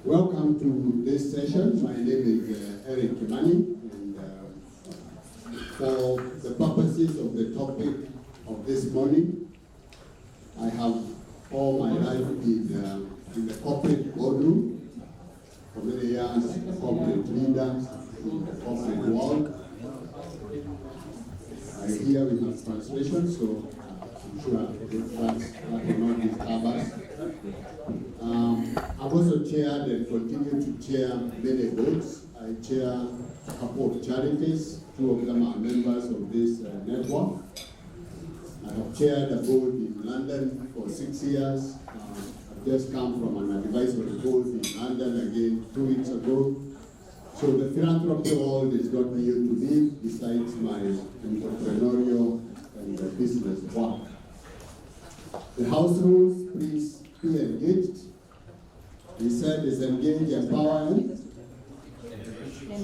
Welcome to this session. My name is Eric Kimani, and for the purposes of the topic of this morning, I have all my life in the corporate boardroom, for many years, a corporate leader in the corporate world. I hear we have translation, so I'm sure that will not disturb us. I've also chaired and continue to chair many boards. I chair a couple of charities. Two of them are members of this network. I have chaired a board in London for 6 years. I've just come from an advisory board in London again 2 weeks ago. So the philanthropy world is not new to me, besides my entrepreneurial and business work. The house rules, please be engaged. He said is engage, empower, and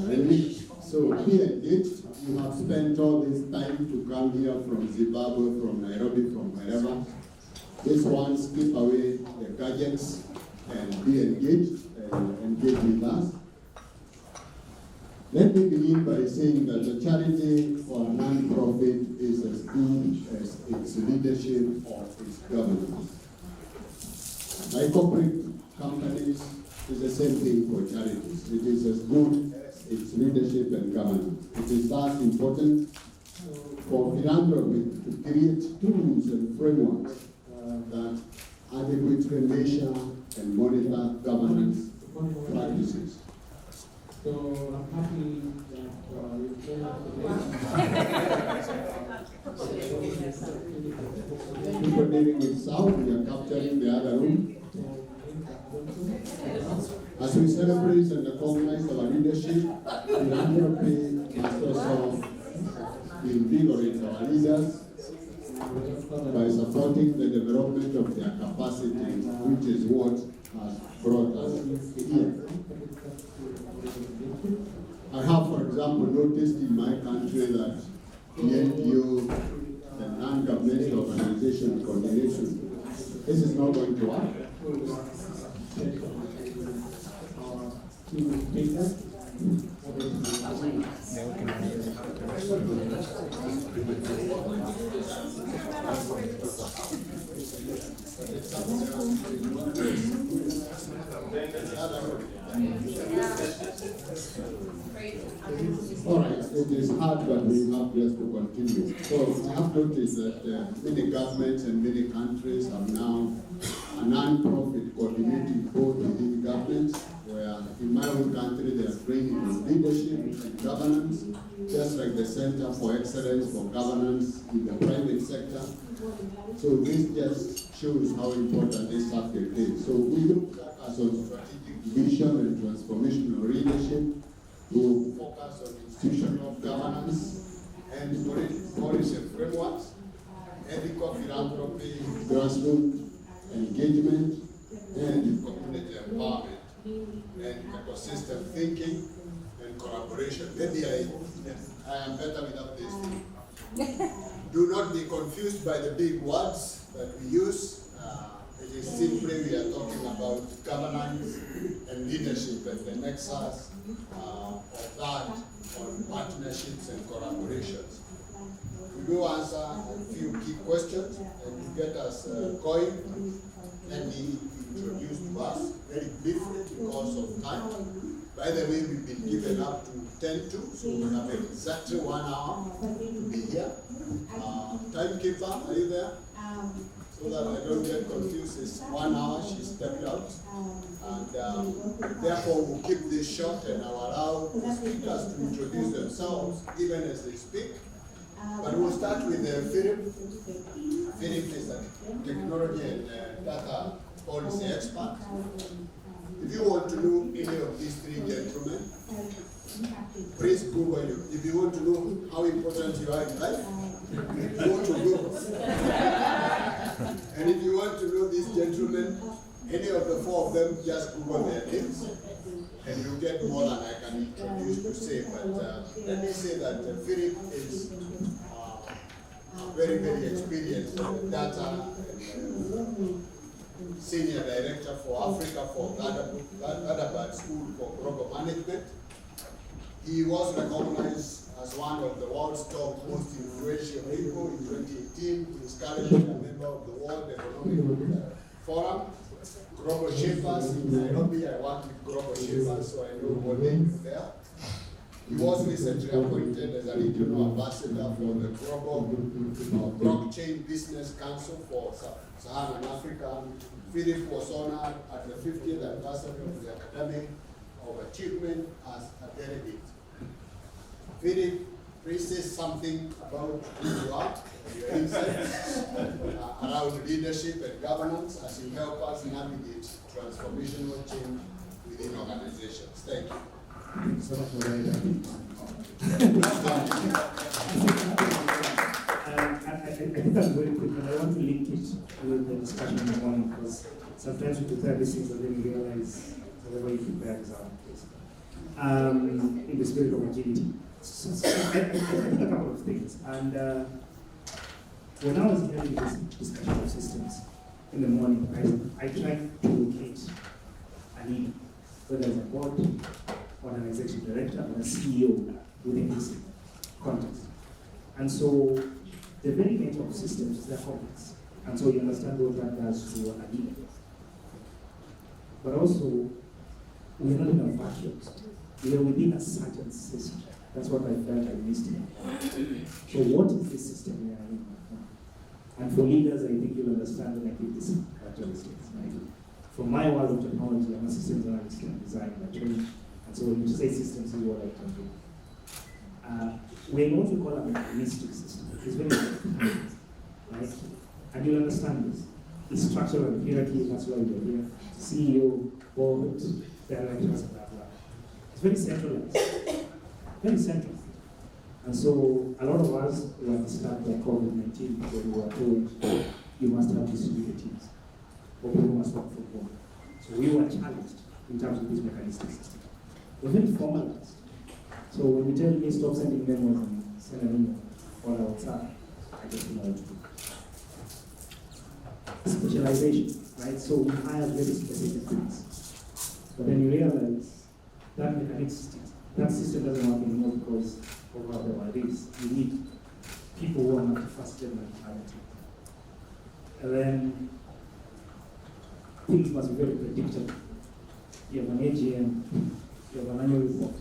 lead. So be engaged. You have spent all this time to come here from Zimbabwe, from Nairobi, from wherever. This one, skip away the gadgets and be engaged and engage with us. Let me begin by saying that the charity or a non-profit is as good as its leadership or its governance. Like corporate companies, is the same thing for charities. It is as good as its leadership and governance. It is thus important for philanthropy to create tools and frameworks that adequately measure and monitor governance practices. So I'm happy that you came today. People dealing with sound, we are capturing the other room. As we celebrate and recognize our leadership, philanthropy must also invigorate our leaders by supporting the development of their capacity, which is what has brought us here. I have, for example, noticed in my country that the NGO, the non-governmental organization coordination, this is not going to work. All right, it is hard, but we have just to continue. So I have noticed that many governments and many countries have now a non-profit coordinating board within governments, where in my own country they are training in leadership and governance, just like the Center for Excellence for Governance in the private sector. So this just shows how important this subject is. So we look at as on strategic vision and transformational leadership to focus on institutional governance and policy frameworks, ethical philanthropy, grassroots engagement, and community empowerment, and ecosystem thinking and collaboration. Maybe I am better without this thing. Do not be confused by the big words that we use. It is simply we are talking about governance and leadership and the nexus of that on partnerships and collaborations. We do answer a few key questions and to get us going. Let me introduce to us very briefly because of time. By the way, we've been given up to 10 to, so we have exactly 1 hour to be here. Timekeeper, are you there? So that I don't get confused, it's 1 hour, she stepped out. And therefore we'll keep this short and I'll allow the speakers to introduce themselves even as they speak. But we'll start with Philip. Philip is a technology and data policy expert. If you want to know any of these three gentlemen, please Google you. If you want to know how important you are in life, go to Google. And if you want to know these gentlemen, any of the four of them, just Google their names, and you'll get more than I can introduce to say. But let me say that Philip is very, very experienced data Senior Director for Africa for Gadabad School for Global Management. He was recognized as one of the world's top most influential people in 2018. He is currently a member of the World Economic Forum. Global Shapers in Nairobi. I work with Global Shapers, so I know what they do there. He was recently appointed as a regional ambassador for the Global Blockchain Business Council for Sub-Saharan Africa. Philip was honored at the 50th anniversary of the Academic of Achievement as a delegate. Philip, please say something about who you are, your insights around leadership and governance as you help us navigate transformational change within organizations. Thank you. Thank you so much for that. I think that's very quick, and I want to link it with the discussion in the morning, because sometimes we prepare these things and then we realize whatever you prepare is out. In the spirit of agility. So I think a couple of things. And when I was having this discussion of systems in the morning, I tried to locate a leader, whether it's a board, or an executive director, or a CEO within this context. And so the very nature of systems is they're complex. And so you understand what that does to a leader. But also, we're not in a vacuum. We are within a certain system. That's what I felt I missed here. So what is this system we are in? And for leaders, I think you'll understand when I give this characteristics. Right? From my world of technology, I'm a systems analyst and design by training. And so when you say systems, is what I can do. We're in what we call a mechanistic system. It's very important, right? And you'll understand this. It's structural hierarchy, that's why we're here. CEO, board, directors, blah, blah. It's very centralized. Very central. And so a lot of us were disturbed by COVID-19 when we were told you must have distributed teams, or people must work from home. So we were challenged in terms of this mechanistic system. We're very formalized. So when you tell me stop sending memos and send an email or a WhatsApp, I just don't know what to do. Specialization, right? So we hire very specific things. But then you realize that that system doesn't work anymore because of how the world is. You need people who are multifaceted and talented. And then things must be very predictable. You have an AGM, you have an annual report.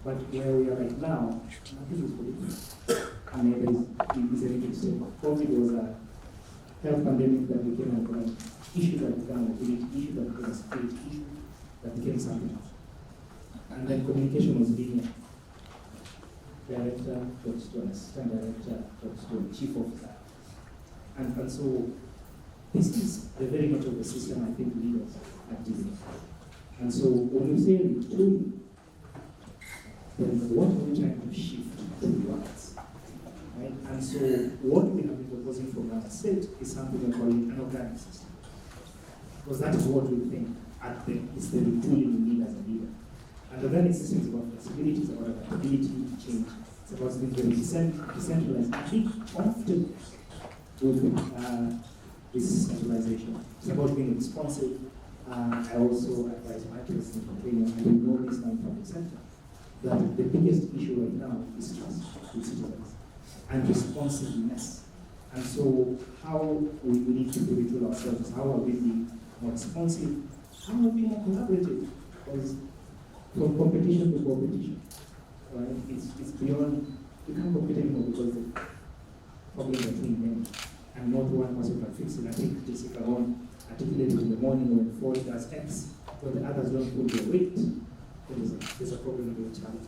But where we are right now, nothing is predictable. And there is a little step. COVID was a health pandemic that became an economic issue that became an mobility issue that became a security issue that became something else. And then communication was linear. Director talks to an assistant director, talks to a chief officer. And so this is the very nature of the system I think leaders are dealing with. And so when you say retooling, then what are we trying to shift towards? Right? And so what we have been proposing from our state is something we're calling an organic system. Because that is what we think is the retooling we need as a leader. And organic system is about flexibility, it's about adaptability, change. It's about being very decentralized. I think often with this centralization, it's about being responsive. I also advise my kids in Kenya, and we know this now in public sector, that the biggest issue right now is trust with citizens and responsiveness. And so how we need to retool ourselves, how are we being more responsive, how are we more collaborative? Because from competition to competition, right? It's beyond, you can't compete anymore because the problems are too many, and not one person can fix it. I think Jessica Ron articulated in the morning when Ford does X, when the others don't pull their weight, there's a problem with the challenge.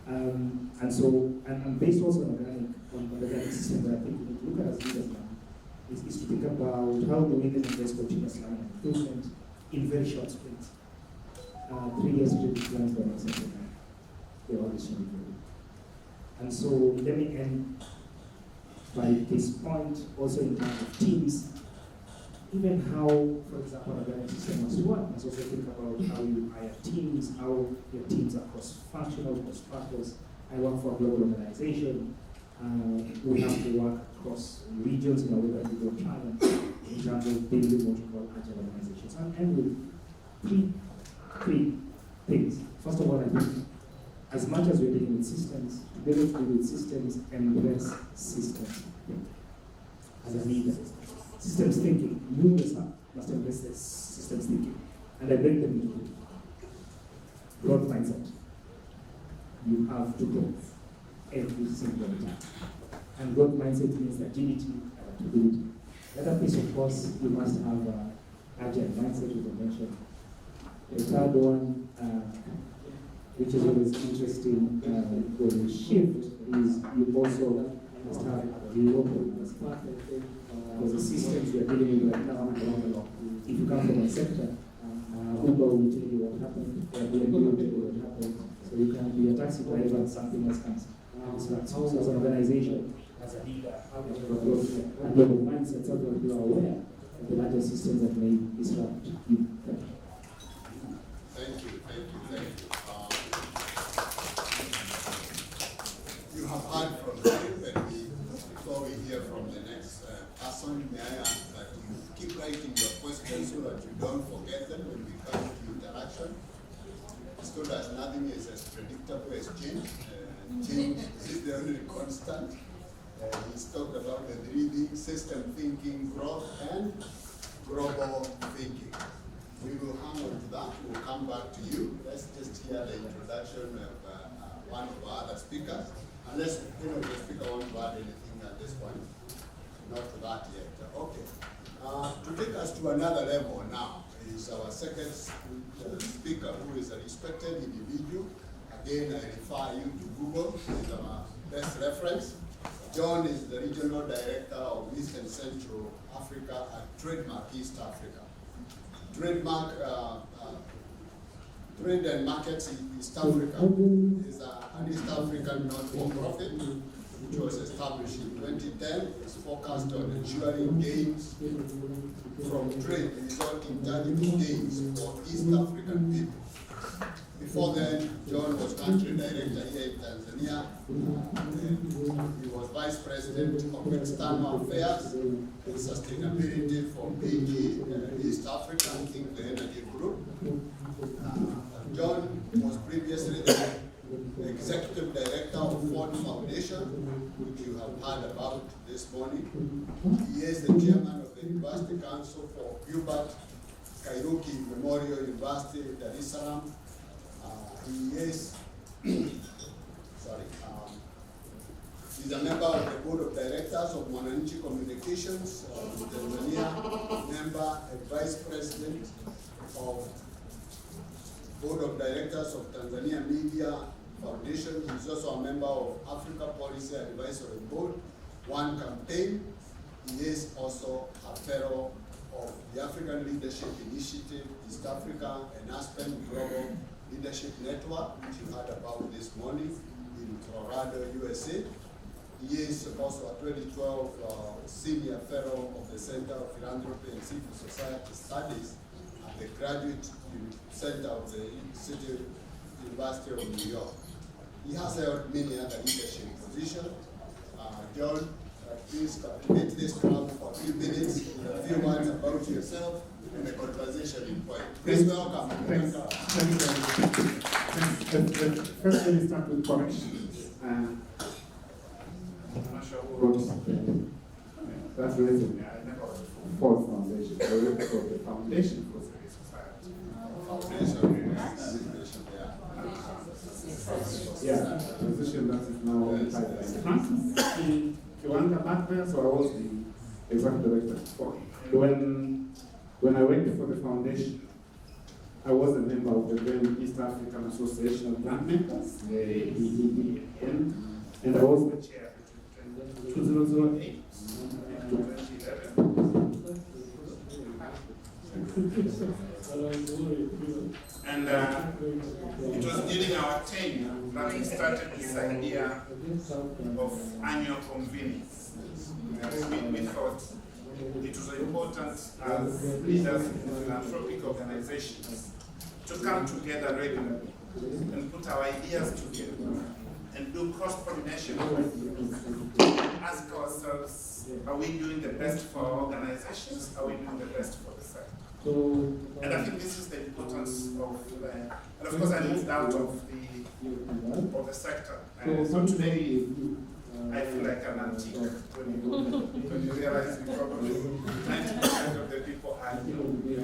And so, and based also on the organic system that I think we need to look at as leaders now, is to think about how do we then address continuous learning and improvement in very short sprints. 3 years strategic plans by next year. They're always changing. And so let me end by this point, also in terms of teams, even how, for example, an organic system must work. Must also think about how you hire teams, how your teams are cross-functional, cross-purpose. I work for a global organization. We have to work across regions in a way that we don't travel. in terms of building what we call agile organizations. And end with three things. First of all, I think as much as we're dealing with systems, to be able to deal with systems, embrace systems as a leader. Systems thinking, you must embrace this systems thinking. And I break them into growth mindset. You have to grow every single time. And growth mindset means agility, adaptability. The other piece, of course, you must have agile mindset, which I mentioned. The third one, which is always interesting when you shift, is you also must have global perspective. Because the systems we are dealing with right now are global. If you come from a sector, Uber will tell you what happened, Airbnb will tell you what happened. So you can be a taxi driver and something else comes. So as an organization, as a leader, how do you approach a global mindset so that you are aware of the larger systems that may disrupt you? Thank you. You have heard from him, but before we hear from the next person, may I ask that you keep writing your questions so that you don't forget them when we come to interaction. So that nothing is as predictable as change. Change is the only constant. He's talked about the three things: system thinking, growth, and global thinking. We will hang on to that. We'll come back to you. Let's just hear the introduction of one of our other speakers. Unless the speaker wants to add anything at this point. Not to that yet. Okay. To take us to another level now is our second speaker, who is a respected individual. Again, I refer you to Google as our best reference. John is the Regional Director of East and Central Africa at Trademark East Africa. Trademark Trade and Markets in East Africa is an East African not-for-profit which was established in 2010. It's focused on ensuring gains from trade resulting tangible gains for East African people. Before then, John was country director here in Tanzania. He was vice president of external affairs and sustainability for PG East Africa, I think the energy group. John was previously the executive director of Ford Foundation, which you have heard about this morning. He is the chairman of the University Council for Hubert Kairuki Memorial University, Dar es Salaam. He is, he's a member of the board of directors of Mwananchi Communications in Tanzania, member and vice president of board of directors of Tanzania Media Foundation. He's also a member of Africa Policy Advisory Board, One Campaign. He is also a fellow of the African Leadership Initiative, East Africa, and Aspen Global Leadership Network, which you heard about this morning in Colorado, USA. He is also a 2012 Senior Fellow of the Center of Philanthropy and Civil Society Studies at the Graduate Center of the University of New York. He has held many other leadership positions. John, please meet this crowd for a few minutes, a few words about yourself and the conversation in point. Please welcome. Thanks. First, let me start with corrections. I'm not sure who wrote something. That's the reason I never wrote Ford Foundation. I wrote the Foundation for Civil Society. Foundation. Yeah, the position that is now occupied by the Francis. Kiwanda back there, so I was the executive director before. When I worked for the foundation, I was a member of the then East African Association of Grant Makers, the EAPC, and I was the chair between 2008 and 2011. And it was during our tenure that we started this idea of annual convenings. We thought it was important as leaders in philanthropic organizations to come together regularly and put our ideas together and do cross-pollination. ask ourselves, are we doing the best for our organizations? Are we doing the best for the sector? And I think this is the importance of, and of course I moved out of the sector. So today, I feel like an antique when you realize you probably 90% of the people are new.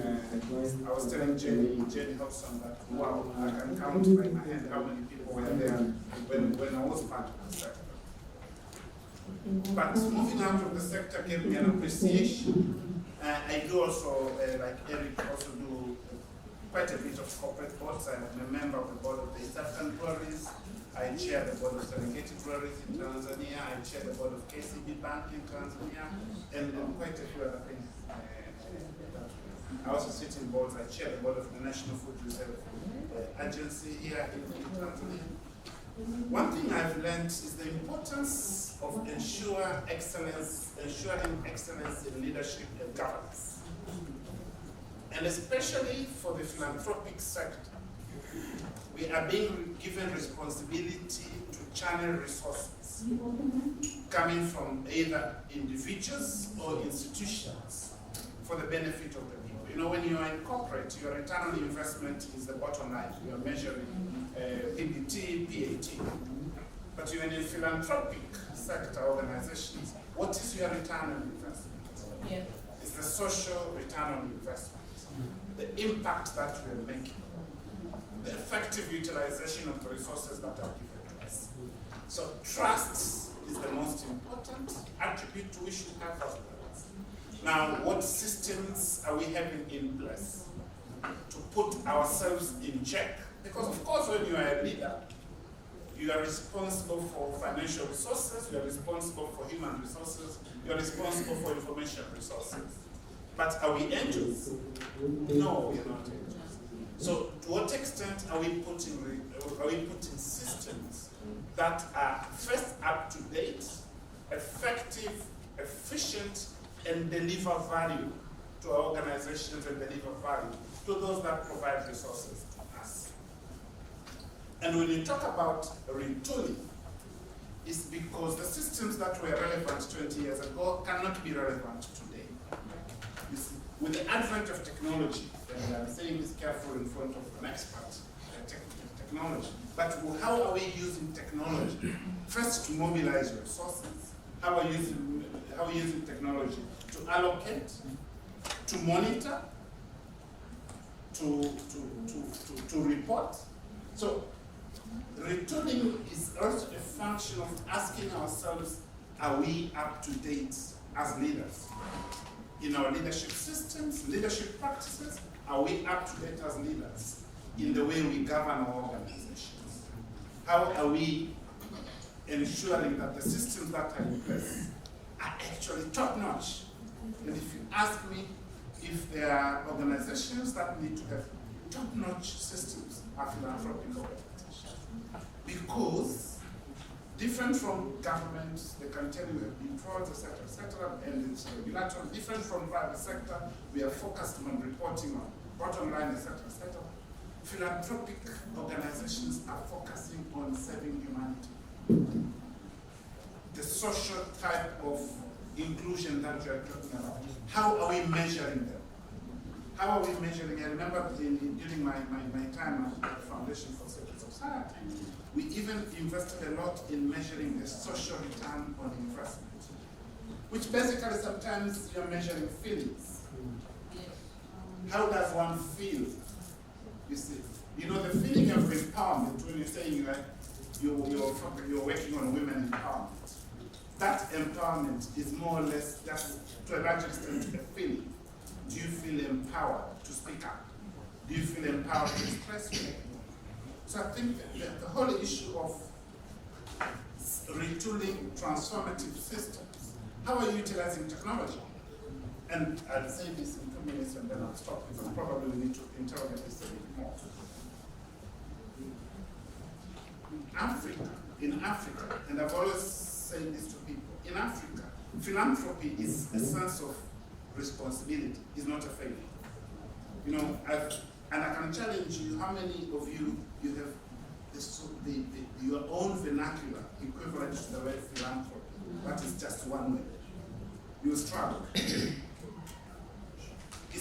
I was telling Jenny Hobson that, wow, I can count by my hand how many people were there when I was part of the sector. But moving out of the sector gave me an appreciation. I do also, like Eric, also do quite a bit of corporate boards. I'm a member of the board of the East African Breweries. I chair the board of Serengeti Breweries in Tanzania. I chair the board of KCB Bank in Tanzania, and quite a few other things. I also sit in boards. I chair the board of the National Food Reserve Agency here in Tanzania. One thing I've learned is the importance of ensuring excellence in leadership and governance. And especially for the philanthropic sector, we are being given responsibility to channel resources coming from either individuals or institutions for the benefit of the people. You know, when you are in corporate, your return on investment is the bottom line. You are measuring PBT, PAT. But you're in a philanthropic sector organizations, what is your return on investment? Yeah. It's the social return on investment, the impact that we are making, the effective utilization of the resources that are given to us. So trust is the most important attribute we should have as leaders. Now, what systems are we having in place to put ourselves in check? Because of course, when you are a leader, you are responsible for financial resources, you are responsible for human resources, you are responsible for information resources. But are we angels? No, we are not angels. So to what extent are we putting systems that are first up to date, effective, efficient, and deliver value to our organizations and deliver value to those that provide resources to us? And when you talk about retooling, it's because the systems that were relevant 20 years ago cannot be relevant today. You see, with the advent of technology, and I'm saying this carefully in front of an expert, technology, but how are we using technology? First, to mobilize resources. How are we using technology? To allocate, to monitor, to report. So retooling is also a function of asking ourselves, are we up to date as leaders? In our leadership systems, leadership practices, are we up to date as leaders in the way we govern our organizations? How are we ensuring that the systems that are in place are actually top-notch? And if you ask me if there are organizations that need to have top-notch systems, are philanthropic organizations. Because different from governments, they can tell you have been towards, etc., and it's regulatory. Different from private sector, we are focused on reporting on bottom line, etc., etc. Philanthropic organizations are focusing on serving humanity. The social type of inclusion that we are talking about. How are we measuring them? How are we measuring? I remember during my time at the Foundation for Civil Society, we even invested a lot in measuring the social return on investment, which basically sometimes you're measuring feelings. How does one feel? You see, you know the feeling of empowerment when you're saying you're working on women empowerment. That empowerment is more or less just to a large extent a feeling. Do you feel empowered to speak up? Do you feel empowered to express your opinion? So I think that the whole issue of retooling transformative systems, how are you utilizing technology? And I'll say this in 2 minutes and then I'll stop because probably we need to interrogate this a bit more. In Africa, and I've always said this to people, in Africa, philanthropy is a sense of responsibility, is not a failure. You know, and I can challenge you, how many of you have your own vernacular equivalent to the word philanthropy? that is just one way, you struggle. It's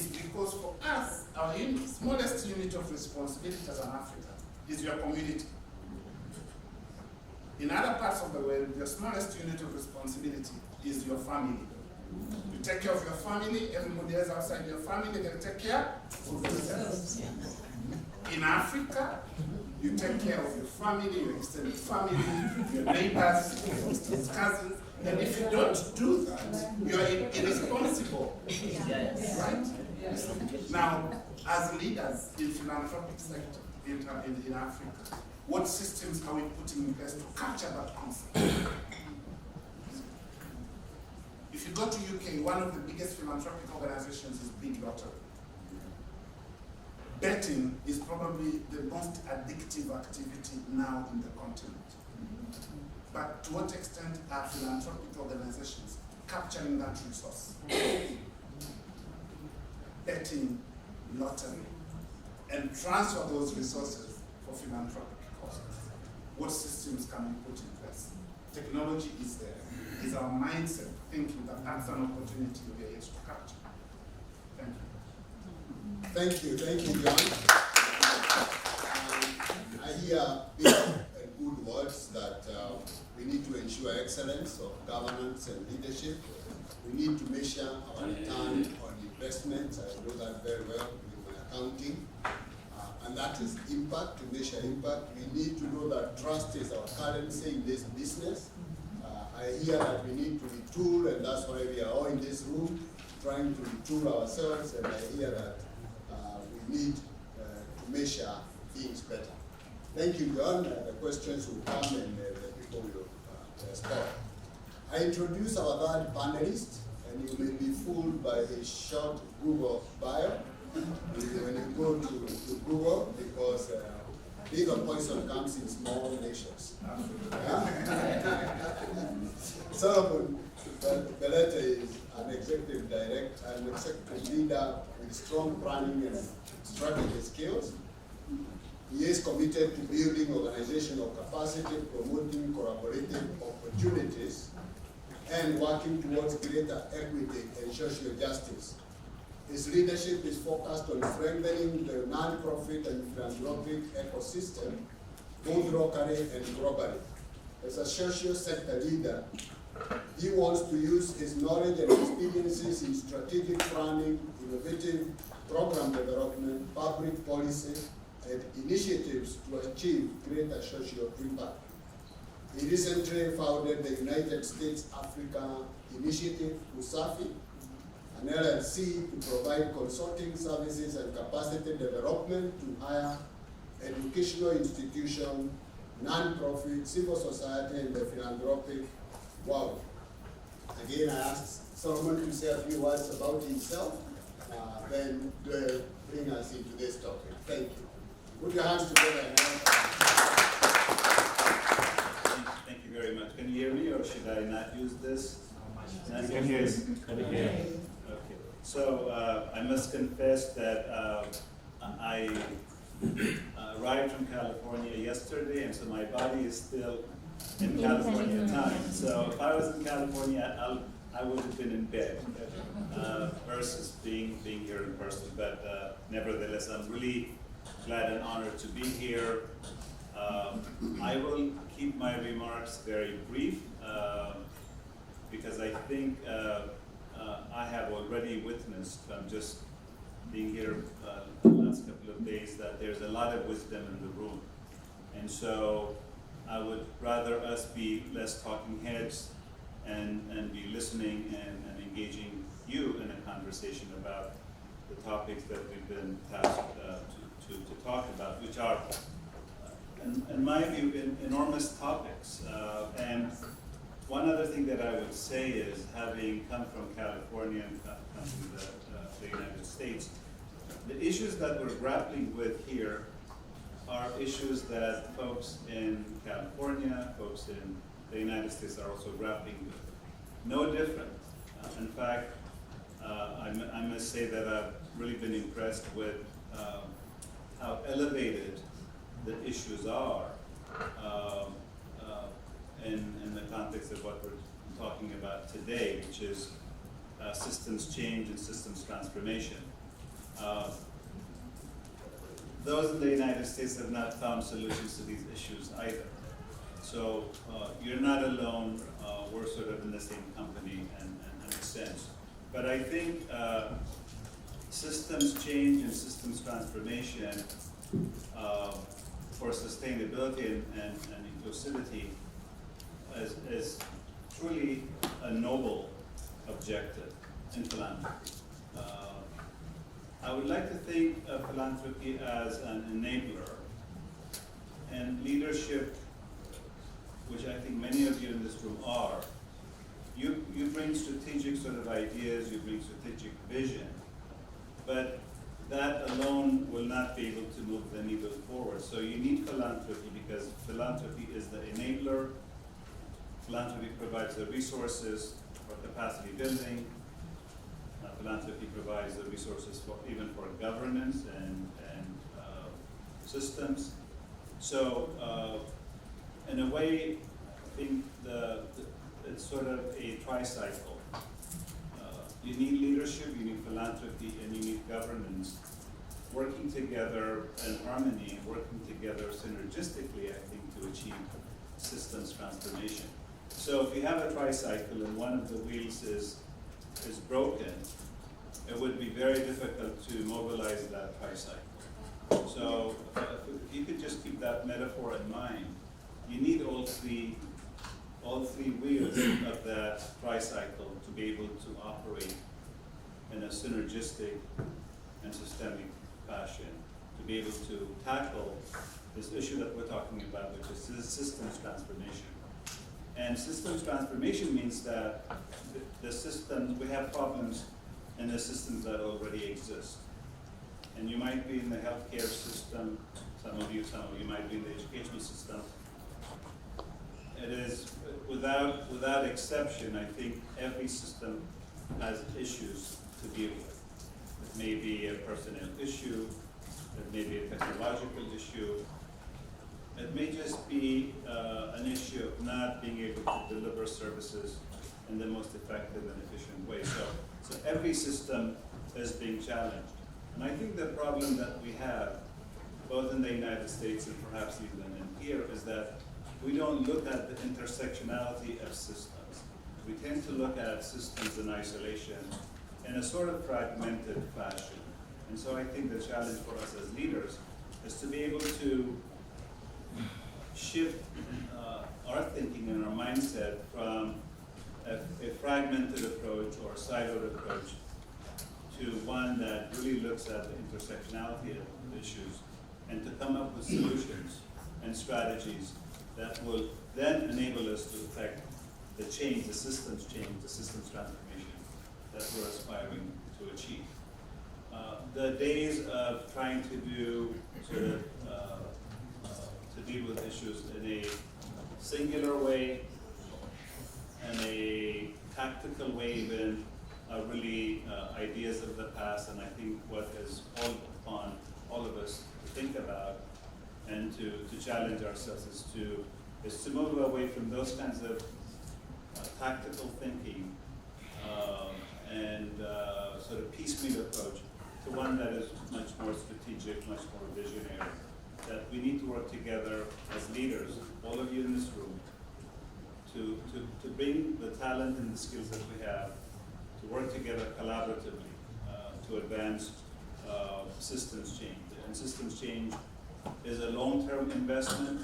because for us, our smallest unit of responsibility as an African is your community. In other parts of the world, your smallest unit of responsibility is your family. You take care of your family, everybody else outside your family, they take care of themselves. In Africa, you take care of your family, your extended family, your neighbors, your distant cousins, and if you don't do that, you are irresponsible. Right? Now, as leaders in philanthropic sector in Africa, what systems are we putting in place to capture that concept? If you go to UK, one of the biggest philanthropic organizations is Big Lottery. Betting is probably the most addictive activity now in the continent. But to what extent are philanthropic organizations capturing that resource? Betting, lottery, and transfer those resources for philanthropic causes. What systems can we put in place? Technology is there. Is our mindset thinking that that's an opportunity we are yet to capture? Thank you. Thank you, John. I hear big and good words that we need to ensure excellence of governance and leadership. We need to measure our return on investments. I know that very well with my accounting. And that is impact, to measure impact. We need to know that trust is our currency in this business. I hear that we need to retool, and that's why we are all in this room trying to retool ourselves, and I hear that we need to measure things better. Thank you, John. The questions will come and the people will respond. I introduce our third panelist, and you may be fooled by his short Google bio when you go to Google, because big poison comes in small nations. Solomon Belete is an executive director, an executive leader with strong planning and strategy skills. He is committed to building organizational capacity, promoting collaborative opportunities, and working towards greater equity and social justice. His leadership is focused on strengthening the non-profit and philanthropic ecosystem, both locally and globally. As a social sector leader, he wants to use his knowledge and experiences in strategic planning, innovative program development, public policy, and initiatives to achieve greater social impact. He recently founded the United States Africa Initiative, USAFI, an LLC to provide consulting services and capacity development to higher educational institutions, non-profit, civil society, and the philanthropic world. Again, I asked Solomon to say a few words about himself, then bring us into this topic. Thank you. Put your hands together and Thank you very much. Can you hear me, or should I not use this? You can hear us. Okay. So I must confess that I arrived from California yesterday, and so my body is still in California time. So if I was in California, I would have been in bed versus being here in person. But nevertheless, I'm really glad and honored to be here. I will keep my remarks very brief because I think I have already witnessed from just being here the last couple of days that there's a lot of wisdom in the room. And so I would rather us be less talking heads and be listening and engaging you in a conversation about the topics that we've been tasked to talk about, which are, in my view, enormous topics. And one other thing that I would say is, having come from California and come from the United States, the issues that we're grappling with here are issues that folks in California, folks in the United States are also grappling with. No different. In fact, I must say that I've really been impressed with how elevated the issues are in the context of what we're talking about today, which is systems change and systems transformation. Those in the United States have not found solutions to these issues either. So you're not alone. We're sort of in the same company in a sense. But I think systems change and systems transformation for sustainability and inclusivity is truly a noble objective in philanthropy. I would like to think of philanthropy as an enabler, and leadership, which I think many of you in this room are. You bring strategic sort of ideas, you bring strategic vision, but that alone will not be able to move the needle forward. So you need philanthropy, because philanthropy is the enabler. Philanthropy provides the resources for capacity building. Philanthropy provides the resources for even for governance and systems. So in a way, I think it's sort of a tricycle. You need leadership, you need philanthropy, and you need governance working together in harmony, working together synergistically, I think, to achieve systems transformation. So if you have a tricycle and one of the wheels is broken, it would be very difficult to mobilize that tricycle. So if you could just keep that metaphor in mind, you need all three wheels of that tricycle to be able to operate in a synergistic and systemic fashion, to be able to tackle this issue that we're talking about, which is systems transformation. And systems transformation means that the systems, we have problems in the systems that already exist. And you might be in the healthcare system, some of you might be in the educational system. It is, without exception, I think every system has issues to deal with. It may be a personnel issue, it may be a technological issue, it may just be an issue of not being able to deliver services in the most effective and efficient way. So every system is being challenged. And I think the problem that we have, both in the United States and perhaps even in here, is that we don't look at the intersectionality of systems. We tend to look at systems in isolation in a sort of fragmented fashion. And so I think the challenge for us as leaders is to be able to shift our thinking and our mindset from a fragmented approach or a siloed approach to one that really looks at the intersectionality of issues, and to come up with solutions and strategies that will then enable us to affect the change, the systems transformation that we're aspiring to achieve. The days of trying to do sort of to deal with issues in a singular way, in a tactical way even, are really ideas of the past, and I think what is called upon all of us to think about and to challenge ourselves is to move away from those kinds of tactical thinking and sort of piecemeal approach to one that is much more strategic, much more visionary, that we need to work together as leaders, all of you in this room, to bring the talent and the skills that we have, to work together collaboratively to advance systems change. And systems change is a long-term investment,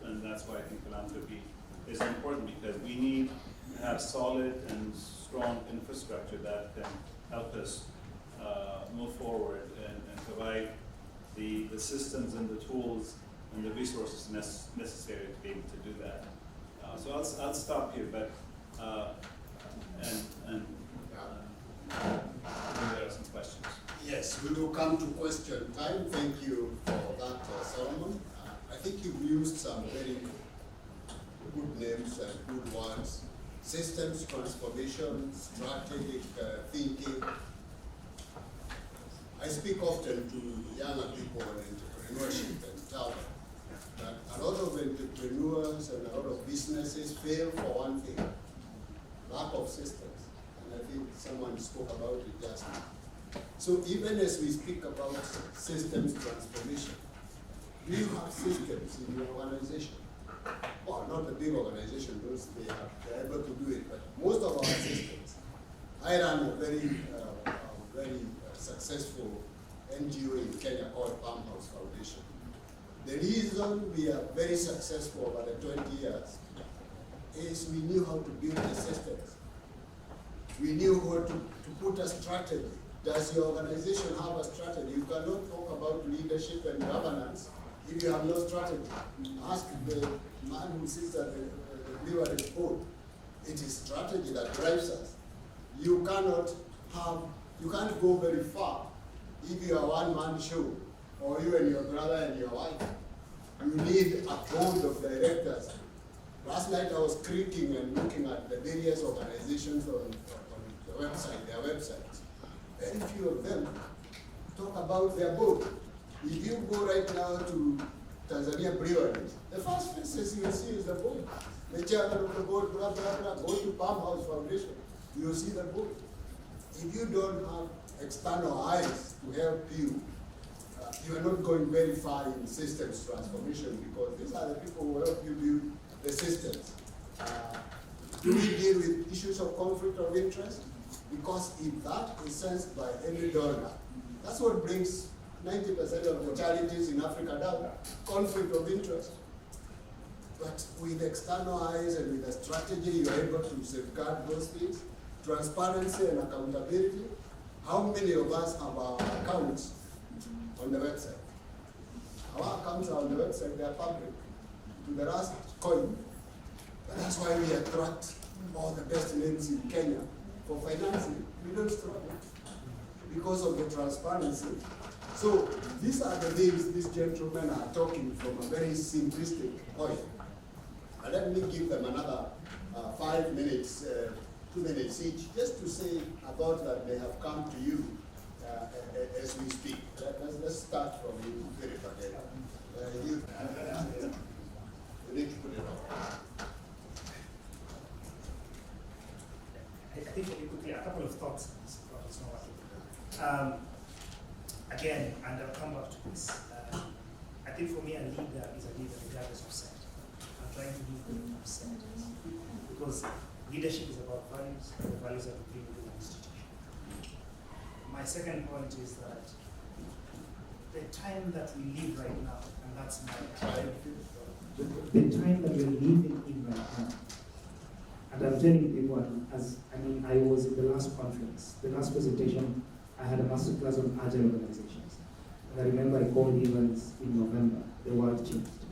and that's why I think philanthropy is important, because we need to have solid and strong infrastructure that can help us move forward and provide the systems and the tools and the resources necessary to be able to do that. So I'll stop here, but there are some questions. Yes, we will come to question time. Thank you for that, Solomon. I think you've used some very good names and good words. Systems transformation, strategic thinking. I speak often to younger people on entrepreneurship and tell them, that a lot of entrepreneurs and a lot of businesses fail for one thing, lack of systems. And I think someone spoke about it just now. So even as we speak about systems transformation, do you have systems in your organization? Well, not the big organization, those they're able to do it, but most of our systems. I run a very successful NGO in Kenya called Farmhouse Foundation. The reason we are very successful over the 20 years is we knew how to build the systems. We knew how to put a strategy. Does your organization have a strategy? You cannot talk about leadership and governance if you have no strategy. Ask the man who sits at the Brewery board. It is strategy that drives us. You can't go very far if you are one-man show, or you and your brother and your wife. You need a board of directors. Last night I was creaking and looking at the various organizations on the website, their websites. Very few of them talk about their board. If you go right now to Tanzania Breweries, the first faces you will see is the board. The chairman of the board, blah, blah, blah. Go to Farmhouse Foundation, you will see the board. If you don't have external eyes to help you, you are not going very far in systems transformation, because these are the people who help you build the systems. Do we deal with issues of conflict of interest? Because if that is sensed by every donor, that's what brings 90% of the charities in Africa down, conflict of interest. But with external eyes and with a strategy, you are able to safeguard those things. Transparency and accountability. How many of us have our accounts on the website? Our accounts are on the website, they are public, to the last coin. But that's why we attract all the best names in Kenya for financing. We don't struggle because of the transparency. So these are the things these gentlemen are talking from a very simplistic point. And let me give them another 5 minutes, 2 minutes each, just to say about that they have come to you as we speak. Let's start from you, Philip, again. You need to put it on. I think very quickly, a couple of thoughts on this because it's not working. Again, and I'll come back to this. I think for me, a leader is a leader regardless of sector. I'm trying to lead them from sectors. Because leadership is about values, and the values are to bring within an institution. My second point is that the time that we live right now, and that's my time, the time that we're living in right now. And I'm telling people, I was in the last conference, the last presentation, I had a masterclass on agile organizations. And I remember I called events in November, the world changed.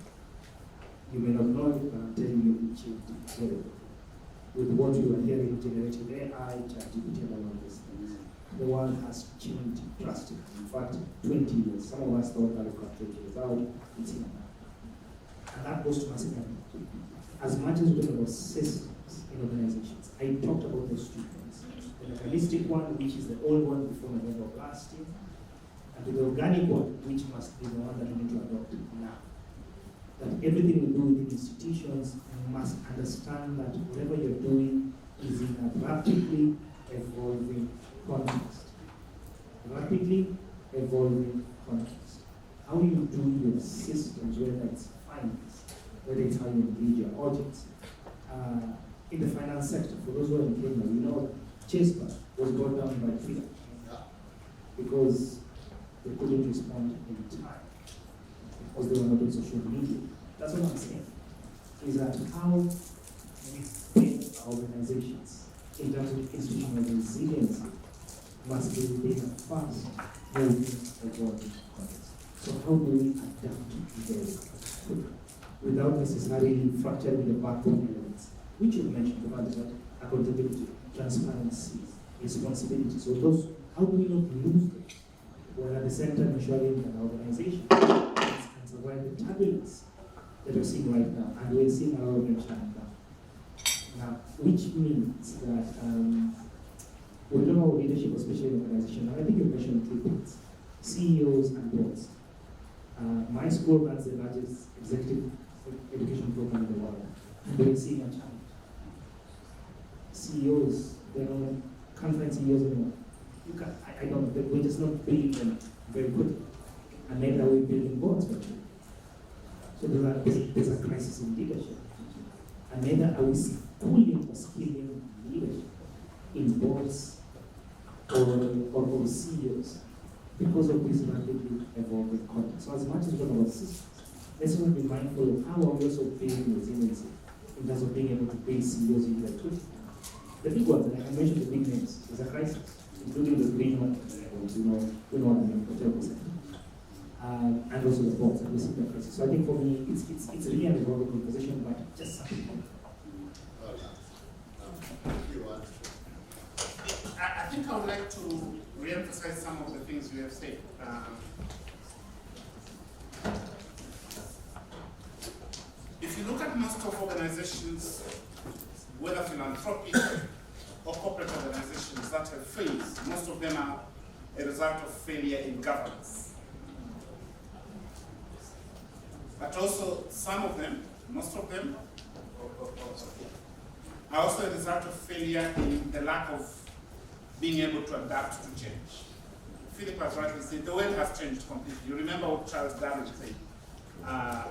You may not know it, but I'm telling you, it changed incredibly. With what you are hearing, generative AI, ChatGPT, and all of these things, the world has changed drastically. In fact, 20 years. Some of us thought that it was 20 years out, it's in now. And that goes to massive impact. As much as we talk about systems in organizations, I talked about those two things. The mechanistic one, which is the old one before November of last year, and the organic one, which must be the one that we need to adopt now. That everything we do within institutions, you must understand that whatever you're doing is in a rapidly evolving context. Rapidly evolving context. How you do your systems, whether it's finance, whether it's how you engage your audits. In the finance sector, for those who are in Kenya, you know, Chase Bank was brought down by Twitter because they couldn't respond in time because they were not on social media. That's what I'm saying. Is that how we build our organizations in terms of institutional resiliency must be within a fast moving evolving context. So how do we adapt very quickly without necessarily fracturing the backbone elements, which you mentioned about accountability, transparency, responsibility. So those, how do we not lose them? While at the same time ensuring that our organization can survive the turbulence that we're seeing right now, and we're seeing a lot of them shutting down. Now, which means that we don't know leadership, especially in organization, and I think you mentioned 3 points: CEOs and boards. My school runs the largest executive education program in the world. Very senior challenge. CEOs, they can't find CEOs anymore. I don't know, we're just not building them very quickly. And neither are we building boards very quickly. So there's a crisis in leadership. And neither are we schooling or skilling leadership in boards or CEOs because of this rapidly evolving context. So as much as we talk about systems, let's also be mindful of how we're also building resiliency in terms of being able to build CEOs in the truth. The big ones, and I can mention the big names, is a crisis, including the green one, we know what I mean, for 10%. And also the boards, and we see the crisis. So I think for me, it's really an evolving conversation, but just something. I think I would like to re-emphasize some of the things you have said. If you look at most of organizations, whether philanthropic or corporate organizations that have failed, most of them are a result of failure in governance. But also some of them, most of them, are also a result of failure in the lack of being able to adapt to change. Philip has rightly said, the world has changed completely. You remember what Charles Darwin said.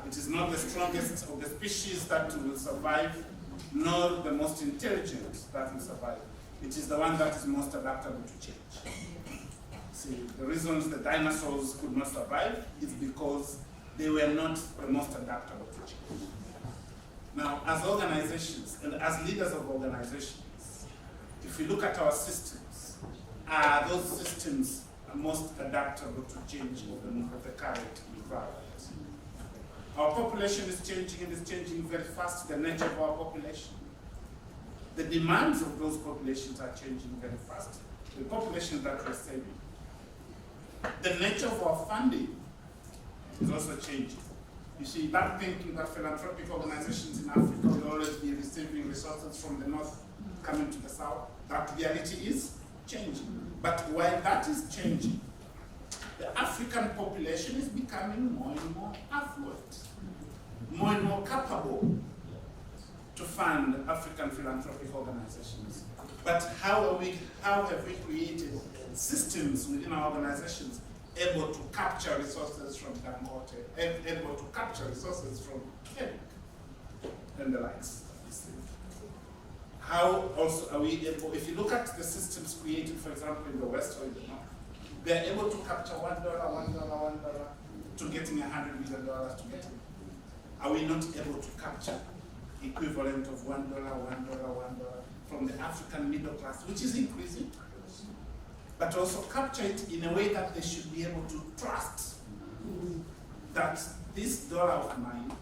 It is not the strongest of the species that will survive, nor the most intelligent that will survive. It is the one that is most adaptable to change. See, the reasons the dinosaurs could not survive is because they were not the most adaptable to change. Now, as organizations and as leaders of organizations, if we look at our systems, are those systems most adaptable to change of the current environment? Our population is changing and is changing very fast, the nature of our population. The demands of those populations are changing very fast. The population that we're saving. The nature of our funding is also changing. You see, that thinking that philanthropic organizations in Africa will always be receiving resources from the north coming to the south, that reality is changing. But while that is changing, the African population is becoming more and more affluent, more and more capable to fund African philanthropic organizations. But how have we created systems within our organizations able to capture resources from Dangote, able to capture resources from Kenya and the likes? How also are we able, if you look at the systems created, for example, in the West or in the North, they're able to capture $1 to getting $100 million to getting. Are we not able to capture equivalent of $1 from the African middle class, which is increasing, but also capture it in a way that they should be able to trust that this dollar of mine,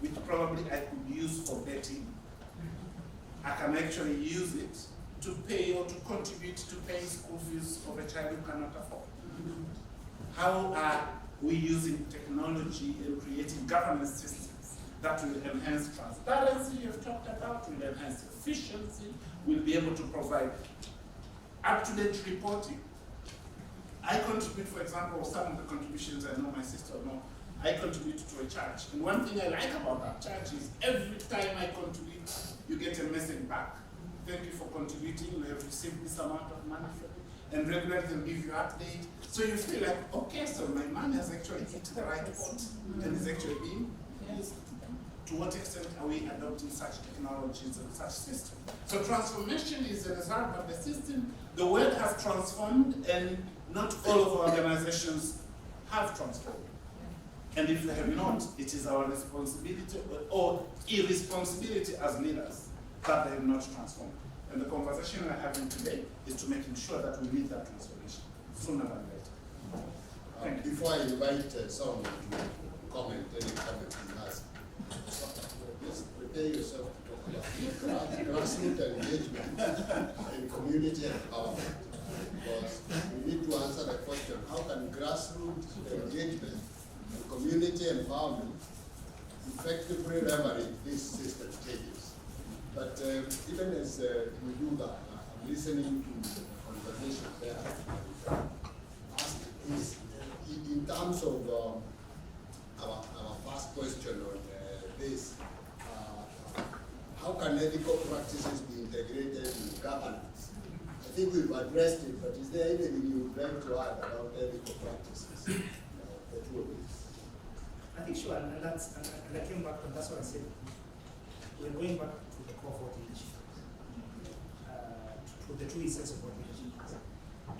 which probably I could use for betting, I can actually use it to pay or to contribute to paying school fees of a child who cannot afford. How are we using technology and creating governance systems that will enhance transparency, you've talked about, will enhance efficiency, will be able to provide up-to-date reporting. I contribute, for example, some of the contributions I know my sister know, I contribute to a church. And one thing I like about that church is every time I contribute, you get a message back. Thank you for contributing, we have received this amount of money from you. And regularly they'll give you update. So you feel like, okay, so my money has actually hit the right pot and is actually being used. To what extent are we adopting such technologies and such systems? So transformation is a result of the system. The world has transformed and not all of our organizations have transformed. And if they have not, it is our responsibility or irresponsibility as leaders that they have not transformed. And the conversation we're having today is to making sure that we lead that transformation sooner than later. Thank you. Before I invite someone to comment, any comment you ask, just prepare yourself to talk about grassroots engagement and community empowerment. Because we need to answer the question, how can grassroots engagement and community empowerment effectively leverage these system changes? But even as we do that, I'm listening to the conversation there. Is in terms of question on this. How can ethical practices be integrated in governance? I think we've addressed it, but is there anything you would like to add about ethical practices? The two of these. I think sure, and I came back, and that's what I said. We're going back to the core of what leadership to the true essence of what leadership is.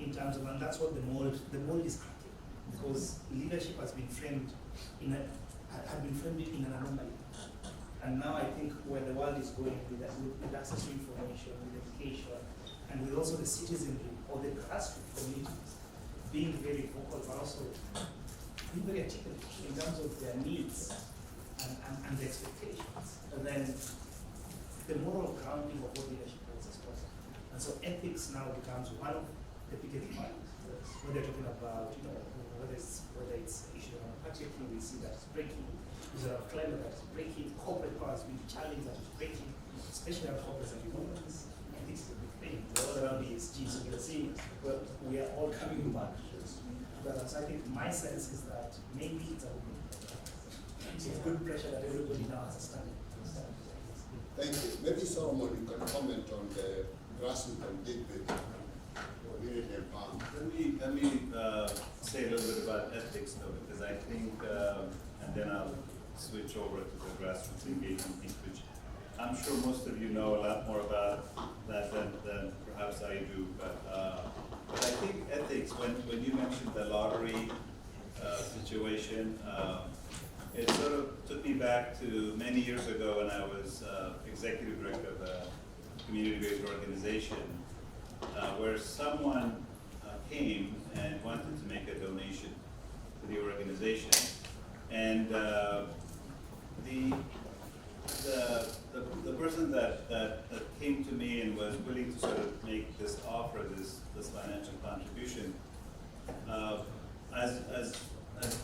In terms of, and that's what the mold is cracking, because leadership has been framed in an anomaly. And now I think where the world is going with access to information, with education, and with also the citizenry or the grassroots communities being very vocal, but also being very articulate in terms of their needs and the expectations. And then the moral grounding of what leadership is as well. And so ethics now becomes one of the biggest values. When they're talking about, whether it's issue of patriarchy, we see that it's breaking. Issues of climate that is breaking. Corporate powers being challenged that is breaking, especially our corporates and governments. And this is a big thing. All around ESG, so we're seeing, well, we are all coming back. But so I think my sense is that maybe it's a good pressure that everybody now has a standing. Thank you. Maybe Solomon, you can comment on the grassroots engagement. Let me say a little bit about ethics, though, because I think, and then I'll switch over to the grassroots engagement piece, which I'm sure most of you know a lot more about that than perhaps I do. But I think ethics, when you mentioned the lottery situation, it sort of took me back to many years ago when I was executive director of a community-based organization, where someone came and wanted to make a donation to the organization. And the person that came to me and was willing to sort of make this offer, this financial contribution, as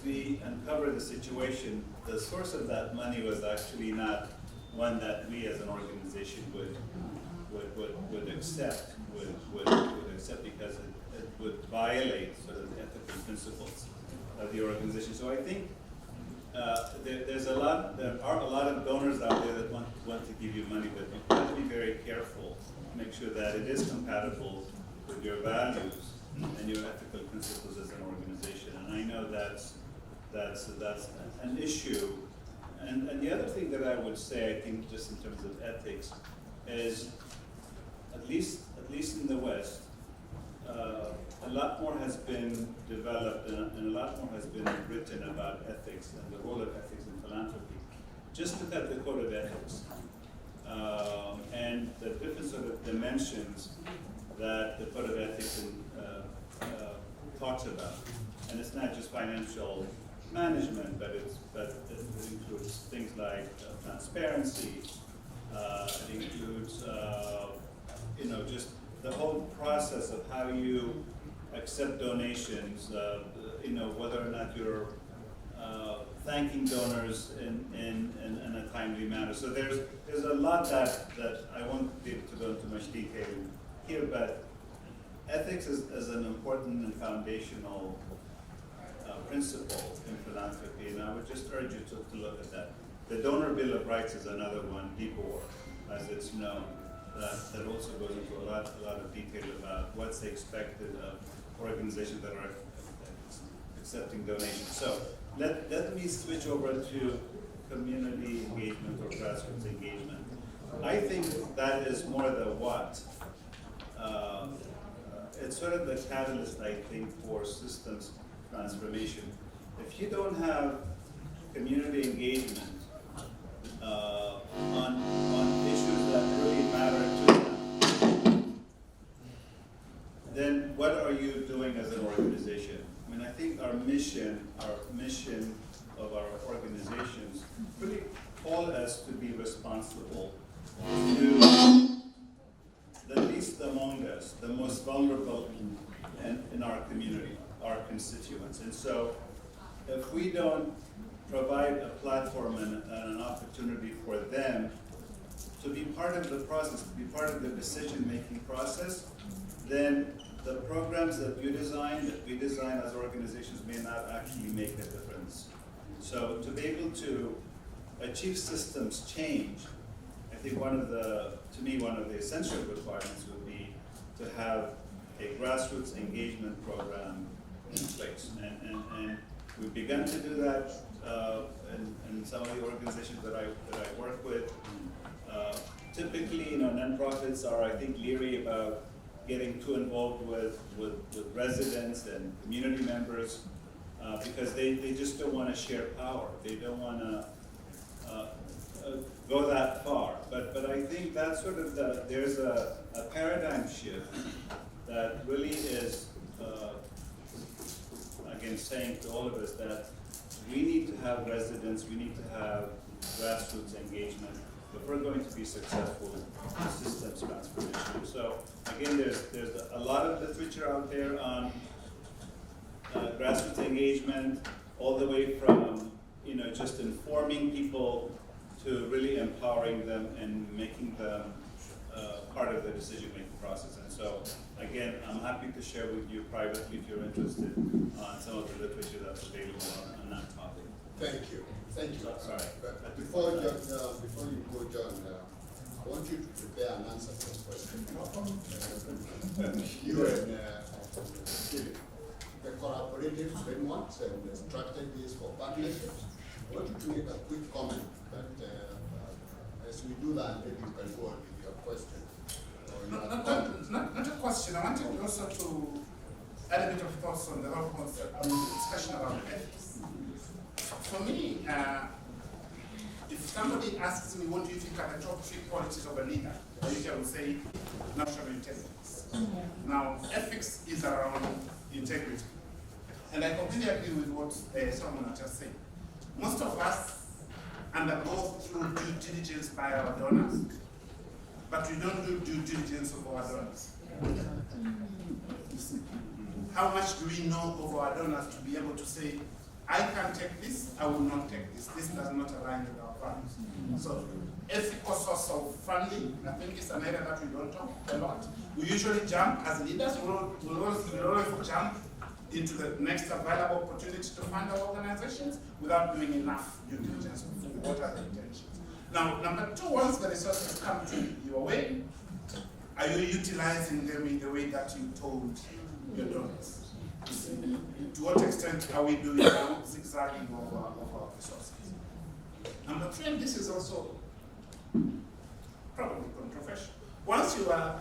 we uncovered the situation, the source of that money was actually not one that we as an organization would accept because it would violate sort of the ethical principles of the organization. So I think there are a lot of donors out there that want to give you money, but you have to be very careful to make sure that it is compatible with your values and your ethical principles as an organization. And I know that's an issue. And the other thing that I would say, I think, just in terms of ethics, is at least in the West, a lot more has been developed and a lot more has been written about ethics and the role of ethics in philanthropy. Just look at the code of ethics and the different sort of dimensions that the code of ethics talks about. And it's not just financial management, but it includes things like transparency. It includes just the whole process of how you accept donations, whether or not you're thanking donors in a timely manner. So there's a lot that I won't be able to go into much detail here, but ethics is an important and foundational principle in philanthropy, and I would just urge you to look at that. The Donor Bill of Rights is another one, DBOR, as it's known, that also goes into a lot of detail about what's expected of organizations that are accepting donations. So let me switch over to community engagement or grassroots engagement. I think that is more the what. It's sort of the catalyst, I think, for systems transformation. If you don't have community engagement on issues that really matter to them, then what are you doing as an organization? I mean, I think our mission of our organizations really call us to be responsible to the least among us, the most vulnerable in our community, our constituents. And so if we don't provide a platform and an opportunity for them to be part of the process, to be part of the decision-making process, then the programs that we design as organizations may not actually make a difference. So to be able to achieve systems change, I think one of the essential requirements would be to have a grassroots engagement program in place. And we've begun to do that in some of the organizations that I work with. Typically, nonprofits are, I think, leery about getting too involved with residents and community members because they just don't want to share power. They don't want to go that far. But I think that's sort of there's a paradigm shift that really is, again, saying to all of us that we need to have residents, we need to have grassroots engagement if we're going to be successful in systems transformation. So again, there's a lot of literature out there on grassroots engagement, all the way from just informing people to really empowering them and making them part of the decision-making process. And so, again, I'm happy to share with you privately if you're interested on some of the literature that's available on that topic. Thank you. Thank you. Sorry. But before you go, John, I want you to prepare an answer to the question. You and Philip, the collaborative frameworks and the strategies for partnerships. I want you to make a quick comment that as we do that, maybe you can go on with your question. Not a question. I wanted also to add a bit of thoughts on the whole concept of discussion about ethics. For me, if somebody asks me, what do you think are the top 3 qualities of a leader, I usually will say national intelligence. Now, ethics is around integrity. And I completely agree with what someone just said. Most of us undergo through due diligence by our donors, but we don't do due diligence of our donors. How much do we know of our donors to be able to say, I can take this, I will not take this. This does not align with our values. So, ethical source of funding, I think it's an area that we don't talk a lot. We usually jump as leaders, we'll always jump into the next available opportunity to fund our organizations without doing enough due diligence of what are the intentions. Now, number 2, once the resources come to your way, are you utilizing them in the way that you told your donors? To what extent are we doing zigzagging of our resources? Number 3, and this is also probably controversial. Once you are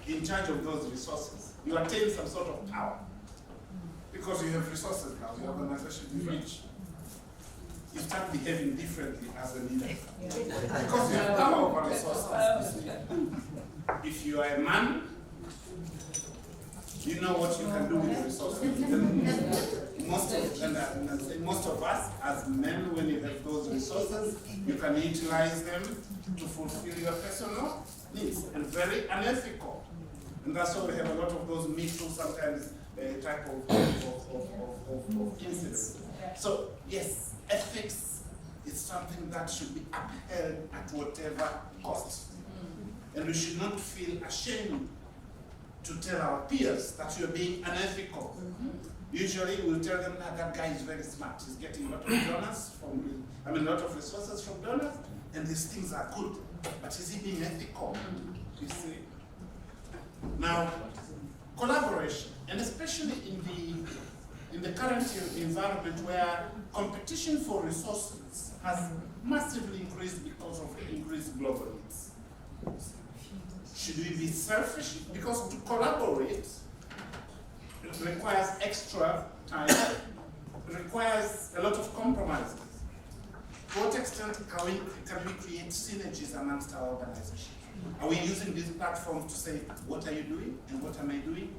in charge of those resources, you attain some sort of power. Because you have resources now, your organization is rich. You start behaving differently as a leader. Because you have power over resources. If you are a man, you know what you can do with the resources. Most of us, as men, when you have those resources, you can utilize them to fulfill your personal needs, and very unethical. And that's why we have a lot of those Me Too sometimes type of incidents. So yes, ethics is something that should be upheld at whatever cost. And we should not feel ashamed to tell our peers that you're being unethical. Usually we'll tell them that guy is very smart. He's getting a lot of donors a lot of resources from donors, and these things are good. But is he being ethical? You see? Now, collaboration, and especially in the current environment where competition for resources has massively increased because of increased global needs. Should we be selfish? Because to collaborate, it requires extra time, it requires a lot of compromises. To what extent can we create synergies amongst our organization? Are we using these platforms to say, what are you doing and what am I doing?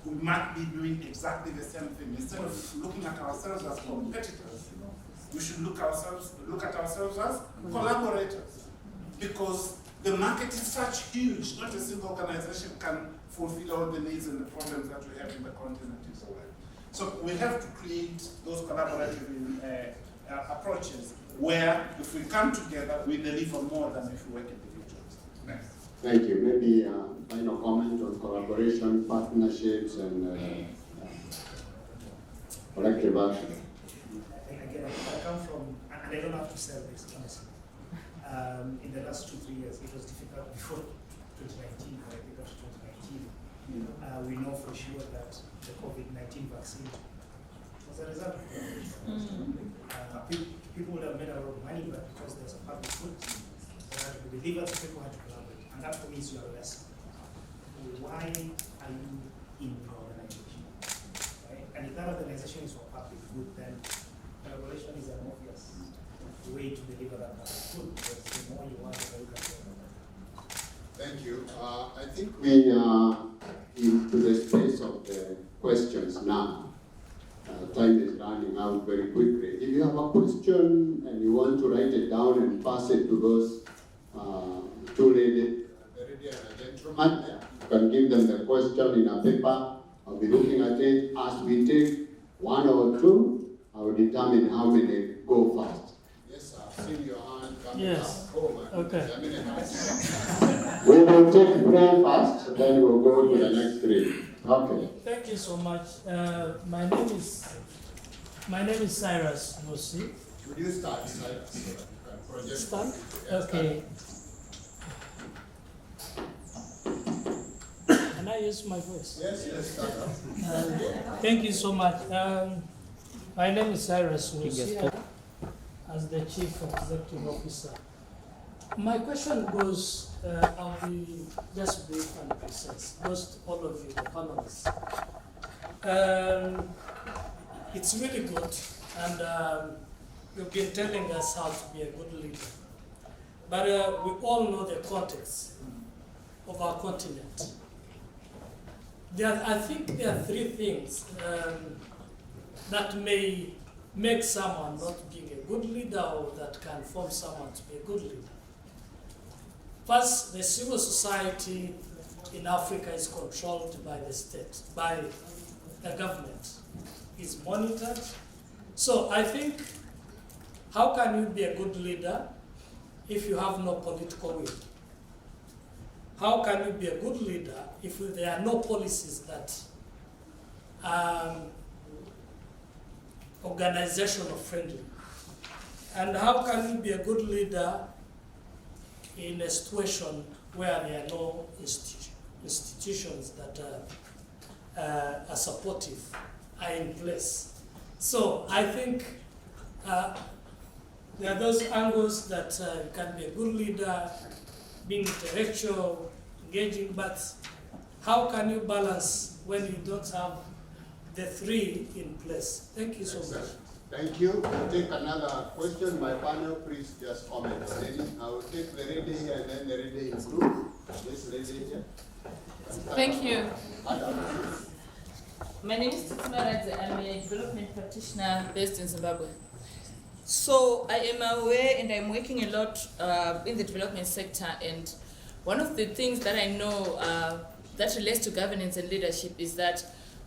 We might be doing exactly the same thing. Instead of looking at ourselves as competitors, we should look at ourselves as collaborators. Because the market is such huge, not a single organization can fulfill all the needs and the problems that we have in the continent is aware. So we have to create those collaborative approaches where if we come together, we deliver more than if we work individuals. Next. Thank you. Maybe a final comment on collaboration, partnerships, and collective action. I again, I come from, and I don't have to sell this, honestly. In the last 2-3 years, it was difficult before 2019, when I got to 2019. We know for sure that the COVID-19 vaccine was a result of COVID. People would have made a lot of money, but because there's a public good, they had to be delivered, people had to collaborate. And that for me is your lesson. Why are you in the organization? Right? And if that organization is for public good, then collaboration is an obvious way to deliver that public good, because the more you want, the more you can do. Thank you. I think we are into the space of the questions now. Time is running out very quickly. If you have a question and you want to write it down and pass it to those two ladies, the lady and the gentleman, you can give them the question in a paper. I'll be looking at it. As we take one or two, I will determine how many go first. Yes, I've seen your hand coming Yes. up. Oh, Okay. We will take three first, then we'll go to the next three. Okay. Thank you so much. My name is Cyrus Musi. Would you start, Cyrus? Start? Yes, Okay. Can I use my voice? Yes, start. Thank you so much. My name is Cyrus Musi, as the Chief Executive Officer. My question goes, I'll be just brief and precise, goes to all of you, the panelists. It's really good, and you've been telling us how to be a good leader. But we all know the context of our continent. I think there are three things that may make someone not being a good leader, or that can form someone to be a good leader. First, the civil society in Africa is controlled by the state, by the government, is monitored. So I think, how can you be a good leader if you have no political will? How can you be a good leader if there are no policies that organizational friendly? And how can you be a good leader in a situation where there are no institutions that are supportive, are in place? So I think there are those angles that you can be a good leader, being intellectual, engaging, but how can you balance when you don't have the three in place? Thank you so much. Thank you. We'll take another question. My panel, please just comment. I will take the lady here and then the lady in blue. This lady here. Thank you. My name is Tutima Radze. I'm a development practitioner based in Zimbabwe. So I am aware and I'm working a lot in the development sector, and one of the things that I know that relates to governance and leadership is that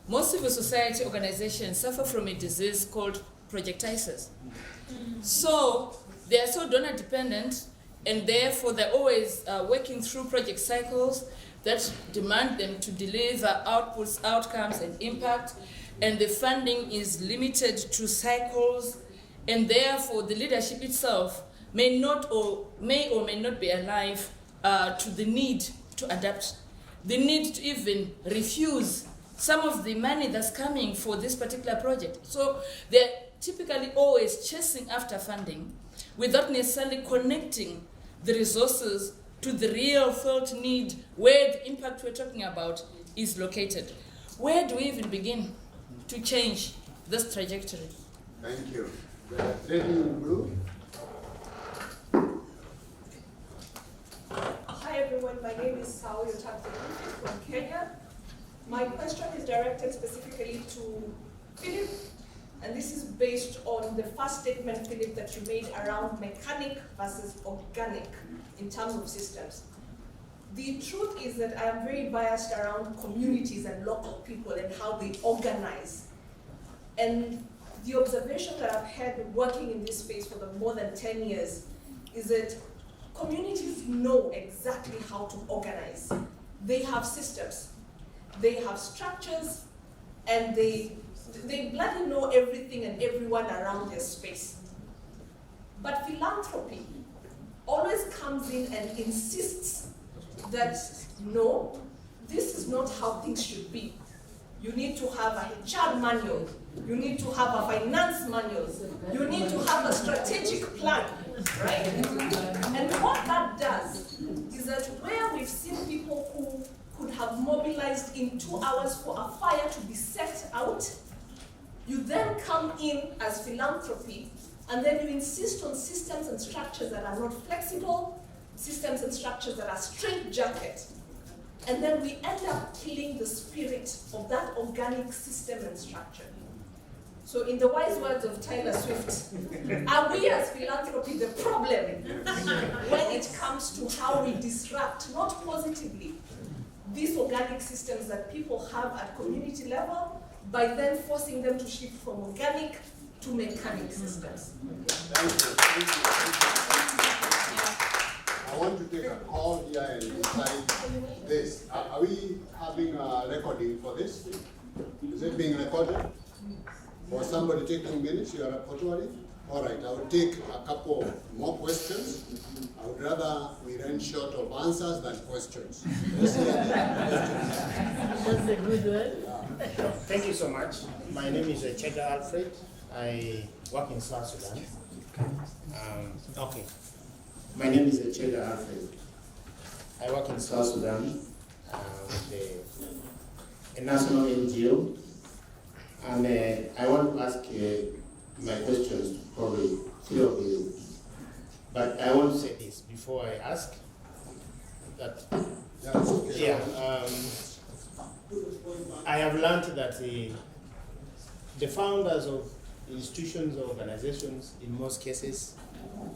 most civil society organizations suffer from a disease called projectitis. So they are so donor dependent, and therefore they're always working through project cycles that demand them to deliver outputs, outcomes, and impact, and the funding is limited to cycles, and therefore the leadership itself may or may not be alive to the need to adapt, the need to even refuse some of the money that's coming for this particular project. So they're typically always chasing after funding without necessarily connecting the resources to the real felt need where the impact we're talking about is located. Where do we even begin to change this trajectory? Thank you. The lady in blue. Hi everyone, my name is Sao Yotabzi from Kenya. My question is directed specifically to Philip, and this is based on the first statement, Philip, that you made around mechanic versus organic in terms of systems. The truth is that I am very biased around communities and local people and how they organize. And the observation that I've had working in this space for more than 10 years is that communities know exactly how to organize. They have systems, they have structures, and they They bloody know everything and everyone around their space. But philanthropy always comes in and insists that, no, this is not how things should be. You need to have a HR manual. You need to have a finance manual. You need to have a strategic plan, right? And what that does is that where we've seen people who could have mobilized in 2 hours for a fire to be set out, you then come in as philanthropy, and then you insist on systems and structures that are not flexible, systems and structures that are straitjacket. And then we end up killing the spirit of that organic system and structure. So in the wise words of Taylor Swift, are we as philanthropy the problem when it comes to how we disrupt, not positively, these organic systems that people have at community level by then forcing them to shift from organic to mechanic systems? I want to take a call here and decide this. Are we having a recording for this? Is it being recorded? For somebody taking minutes, you are reporting? All right, I will take a couple more questions. I would rather we run short of answers than questions. Let's hear the questions. That's a good word. Yeah. Thank you so much. My name is Chega Alfred. I work in South Sudan. My name is Chega Alfred. I work in South Sudan with a national NGO. And I want to ask my questions to probably 3 of you. But I want to say this before I ask. That I have learned that the founders of institutions or organizations, in most cases,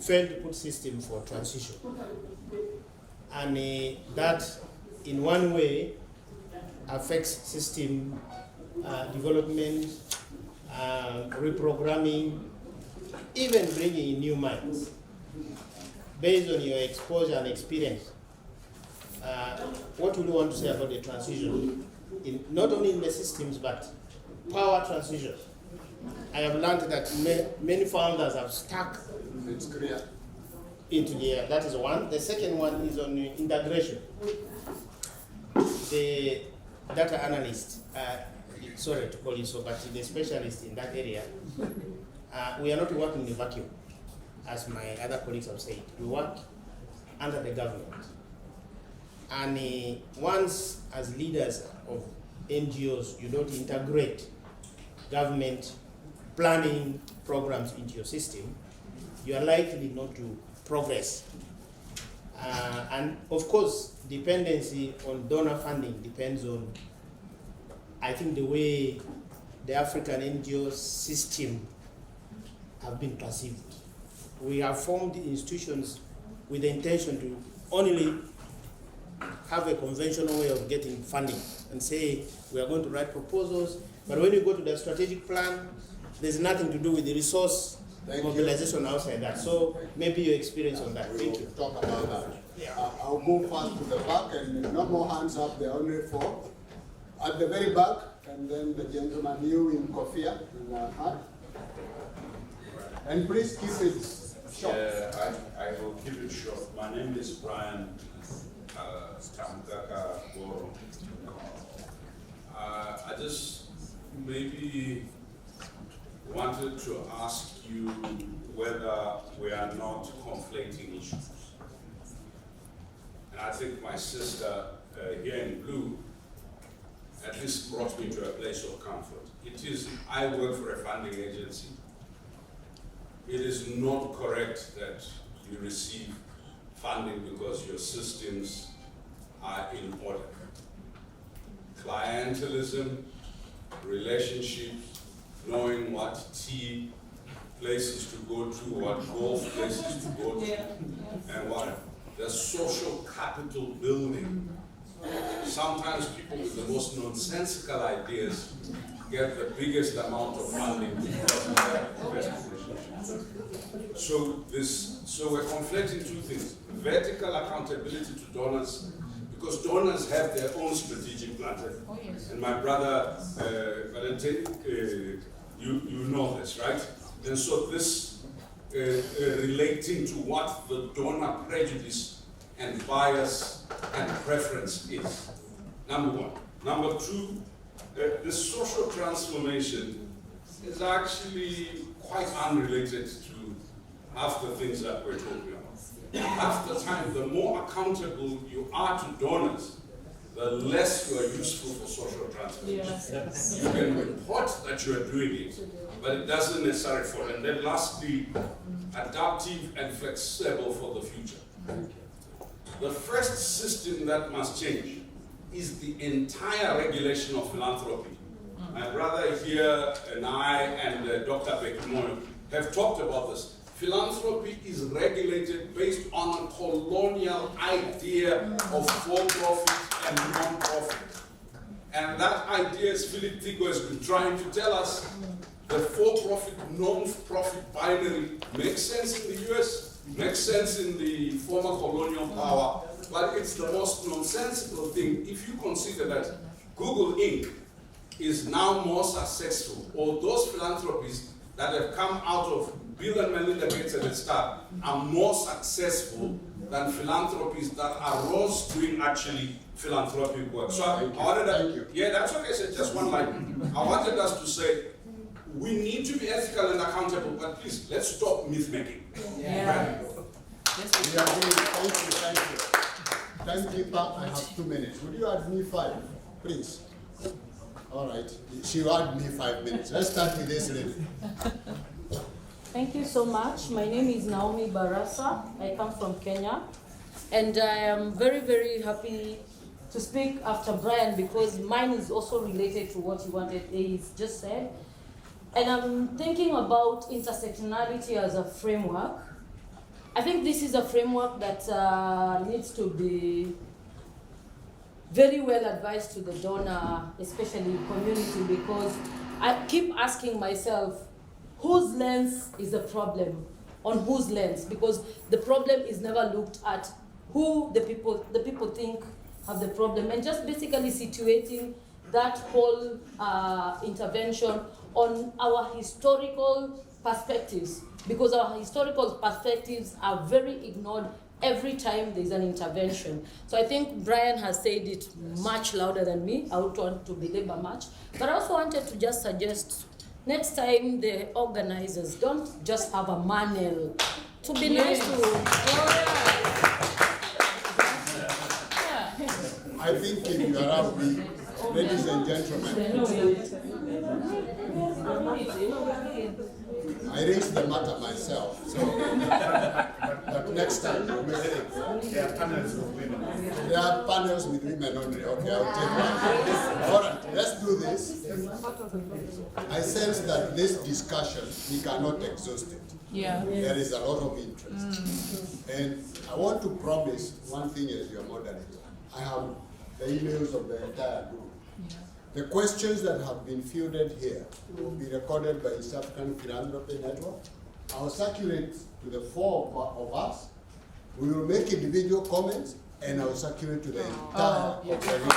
fail to put system for transition. And that, in one way, affects system development, reprogramming, even bringing in new minds. Based on your exposure and experience, what would you want to say about the transition, not only in the systems, but power transition? I have learned that many founders have stuck into the that is one. The second one is on integration. The data analyst, sorry to call you so, but the specialist in that area, we are not working in a vacuum, as my other colleagues have said. We work under the government. And once, as leaders of NGOs, you don't integrate government planning programs into your system, you are likely not to progress. And of course, dependency on donor funding depends on, I think, the way the African NGO system have been perceived. We have formed institutions with the intention to only have a conventional way of getting funding and say we are going to write proposals, but when you go to the strategic plan, there's nothing to do with the resource mobilization outside that. So maybe your experience on that. Thank you. Talk about that. Yeah. I'll go first to the back, and no more hands up. There are only 4 at the very back, and then the gentleman, you in Kofia in the hat. And please keep it short. I will keep it short. My name is Brian Tamkaka Boro. I just maybe wanted to ask you whether we are not conflating issues. And I think my sister here in blue at least brought me to a place of comfort. It is, I work for a funding agency. It is not correct that you receive funding because your systems are in order. Clientelism, relationships, knowing what tea places to go to, what golf places to go to, and what the social capital building. Sometimes people with the most nonsensical ideas get the biggest amount of funding because of their best relationships. So we're conflating 2 things: vertical accountability to donors, because donors have their own strategic plan. planted. Oh, yes. And my brother, Valentin, you know this, right? And so this relating to what the donor prejudice and bias and preference is, number one. Number two, the social transformation is actually quite unrelated to half the things that we're talking about. Half the time, the more accountable you are to donors, the less you are useful for social transformation. Yes. You can report that you are doing it, but it doesn't necessarily follow. And then lastly, adaptive and flexible for the future. The first system that must change is the entire regulation of philanthropy. My brother here and I and Dr. Bekimoyo have talked about this. Philanthropy is regulated based on a colonial idea of for-profit and non-profit. And that idea, as Philip Tigo has been trying to tell us, the for-profit, non-profit binary makes sense in the US, makes sense in the former colonial power, but it's the most nonsensical thing if you consider that Google Inc. is now more successful, or those philanthropies that have come out of Bill and Melinda Gates at the start are more successful than philanthropies that are Rose doing actually philanthropic work. So I wanted yeah, that's okay, so just one line. I wanted us to say, we need to be ethical and accountable, but please, let's stop myth-making. Yeah. Thank you. Timekeeper, I have 2 minutes. Would you add me 5, please? All right, she will add me 5 minutes. Let's start with this lady. Thank you so much. My name is Naomi Barasa. I come from Kenya. And I am very, very happy to speak after Brian because mine is also related to what he's just said. And I'm thinking about intersectionality as a framework. I think this is a framework that needs to be very well advised to the donor, especially community, because I keep asking myself, whose lens is the problem? On whose lens? Because the problem is never looked at who the people think have the problem, and just basically situating that whole intervention on our historical perspectives, because our historical perspectives are very ignored every time there's an intervention. So I think Brian has said it much louder than me. I would want to belabor much, but I also wanted to just suggest next time the organizers don't just have a manual to be nice to. I think if you allow me, ladies and gentlemen, I raised the matter myself, so but next time we'll make it. There are panels with women. There are panels with women only. Okay, I'll take one. All right, let's do this. I sense that this discussion, we cannot exhaust it. Yeah. There is a lot of interest. And I want to promise one thing as your moderator. I have the emails of the entire group. The questions that have been fielded here will be recorded by East African Philanthropy Network. I'll circulate to the 4 of us. We will make individual comments, and I'll circulate to the entire operation.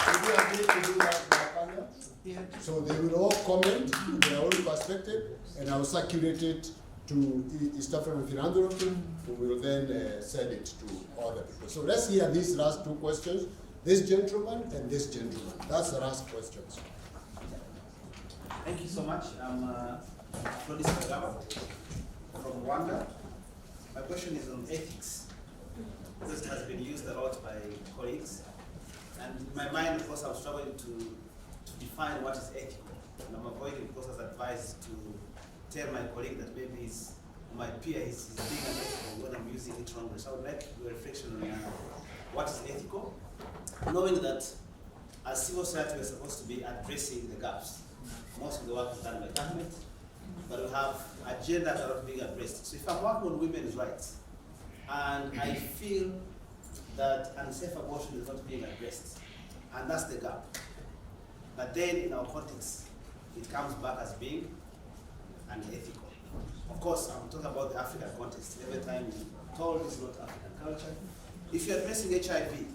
Would you agree to do that, my panel? Yeah. So they will all comment their own perspective, and I'll circulate it to East African Philanthropy, who will then send it to other people. So let's hear these last 2 questions. This gentleman and this gentleman. That's the last questions. Thank you so much. I'm Florence Kagaba from Rwanda. My question is on ethics. This has been used a lot by colleagues. And in my mind, of course, I'm struggling to define what is ethical. And I'm avoiding, of course, as advice to tell my colleague that maybe my peer is being unethical when I'm using it wrongly. So I would like your reflection on what is ethical, knowing that as civil society we're supposed to be addressing the gaps. Most of the work is done by government, but we have agendas that are not being addressed. So if I'm working on women's rights, and I feel that unsafe abortion is not being addressed, and that's the gap. But then in our context, it comes back as being unethical. Of course, I'm talking about the African context. Every time we're told it's not African culture. If you're addressing HIV,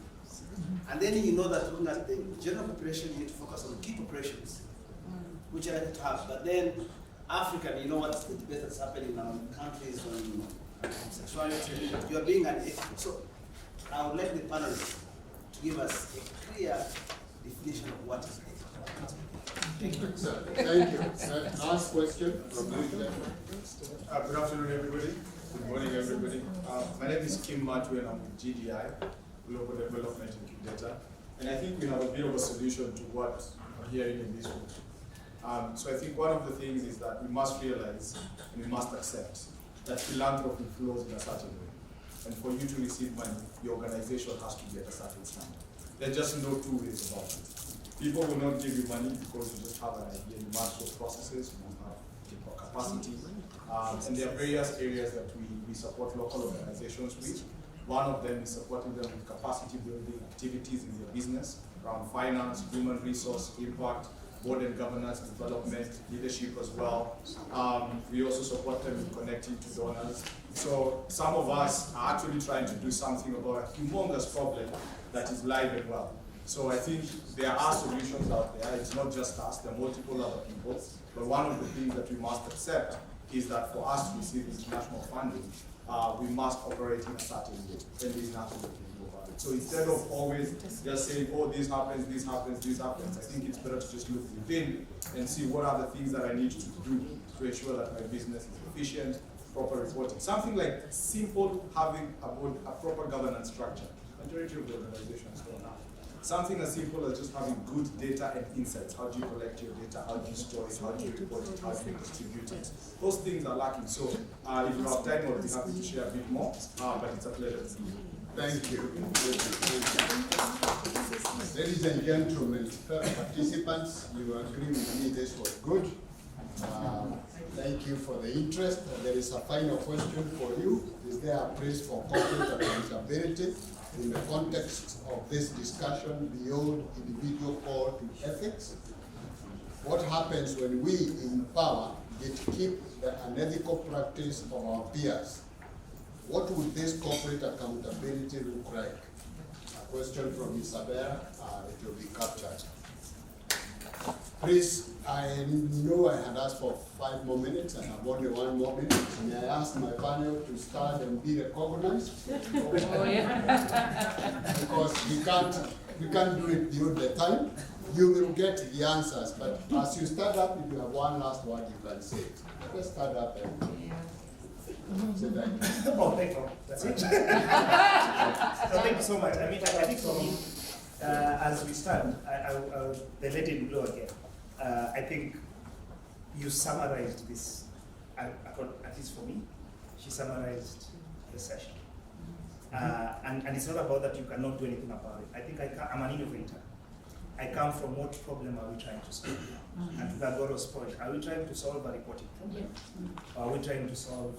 And then you know that looking at the general population, you need to focus on key populations, which are likely to have. But then African, you know what's the debate that's happening in our countries on sexuality. You are being an ethic. So I would like the panelists to give us a clear definition of what is ethical. Thank you. Thank you. Last question from you. Good afternoon, everybody. Good morning, everybody. My name is Kim Matu, and I'm with GDI, Global Development Incubator. And I think we have a bit of a solution to what I'm hearing in this room. So I think one of the things is that we must realize and we must accept that philanthropy flows in a certain way. And for you to receive money, your organization has to be at a certain standard. There's just no two ways about it. People will not give you money because you just have an idea, you must go processes, you have capacity. And there are various areas that we support local organizations with. One of them is supporting them with capacity building activities in their business around finance, human resource, impact, board and governance, development, leadership as well. We also support them in connecting to donors. So some of us are actually trying to do something about a humongous problem that is live and well. So I think there are solutions out there. It's not just us, there are multiple other people. But one of the things that we must accept is that for us to receive international funding, we must operate in a certain way, and there's nothing we can do about it. So instead of always just saying, oh, this happens, this happens, this happens, I think it's better to just look within and see what are the things that I need to do to ensure that my business is efficient, proper reporting. Something like simple having a proper governance structure. Majority of the organizations don't have. Something as simple as just having good data and insights. How do you collect your data? How do you store it? How do you report it? How do you distribute it? Those things are lacking. So if you have time, I'll be happy to share a bit more, but it's a pleasure to see you. Thank you. Ladies and gentlemen, participants, you agree with me this was good. Thank you for the interest. There is a final question for you. Is there a place for corporate accountability in the context of this discussion beyond individual code to ethics? What happens when we in power gatekeep the unethical practice of our peers? What would this corporate accountability look like? A question from Isabel, it will be captured. Please, I know I had asked for 5 more minutes, and I have only 1 more minute. May I ask my panel to stand and be recognized? Oh, yeah. Because we can't do it beyond the time. You will get the answers, but as you stand up, if you have one last word, you can say it. Let's stand up and say thank you. Oh, thank you. That's it. So thank you so much. I mean, I think for me, as we stand, the lady in blue again. I think you summarized this, at least for me, she summarized the session. And it's not about that you cannot do anything about it. I think I'm an innovator. I come from what problem are we trying to solve? And to Gagoro's point, are we trying to solve a reporting problem? Or are we trying to solve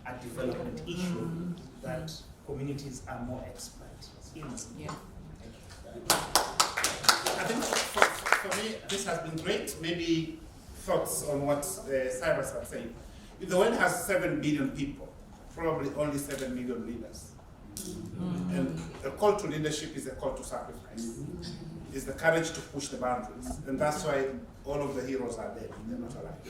a development issue that communities are more expert in? Yeah. I think for me, this has been great. Maybe thoughts on what Cyrus was saying. If the world has 7 billion people, probably only 7 million leaders. And the call to leadership is a call to sacrifice. It's the courage to push the boundaries. And that's why all of the heroes are dead. They're not alive.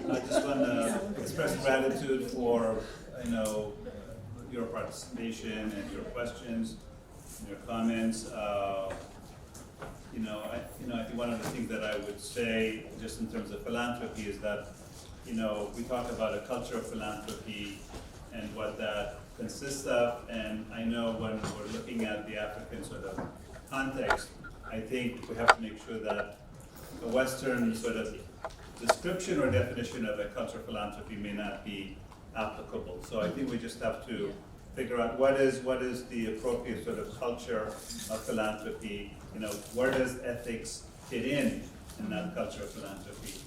I just want to express gratitude for, your participation and your questions and your comments. I think one of the things that I would say, just in terms of philanthropy, is that, we talk about a culture of philanthropy and what that consists of. And I know when we're looking at the African sort of context, I think we have to make sure that the Western sort of description or definition of a culture of philanthropy may not be applicable. So I think we just have to figure out what is the appropriate sort of culture of philanthropy. Where does ethics fit in that culture of philanthropy?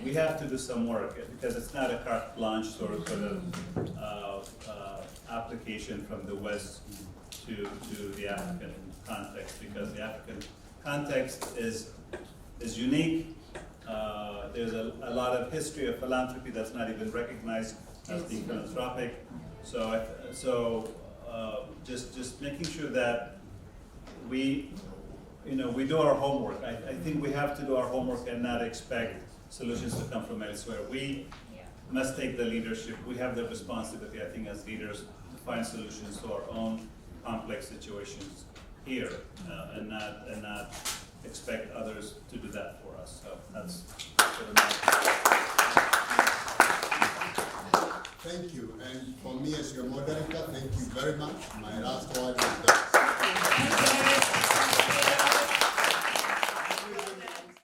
We have to do some work because it's not a carte blanche sort of application from the West to the African context, because the African context is unique. There's a lot of history of philanthropy that's not even recognized as being philanthropic. So just making sure that we do our homework. I think we have to do our homework and not expect solutions to come from elsewhere. We must take the leadership. We have the responsibility, I think, as leaders to find solutions to our own complex situations here, and not expect others to do that for us. So that's sort of Thank you. And for me as your moderator, thank you very much. My last word is that.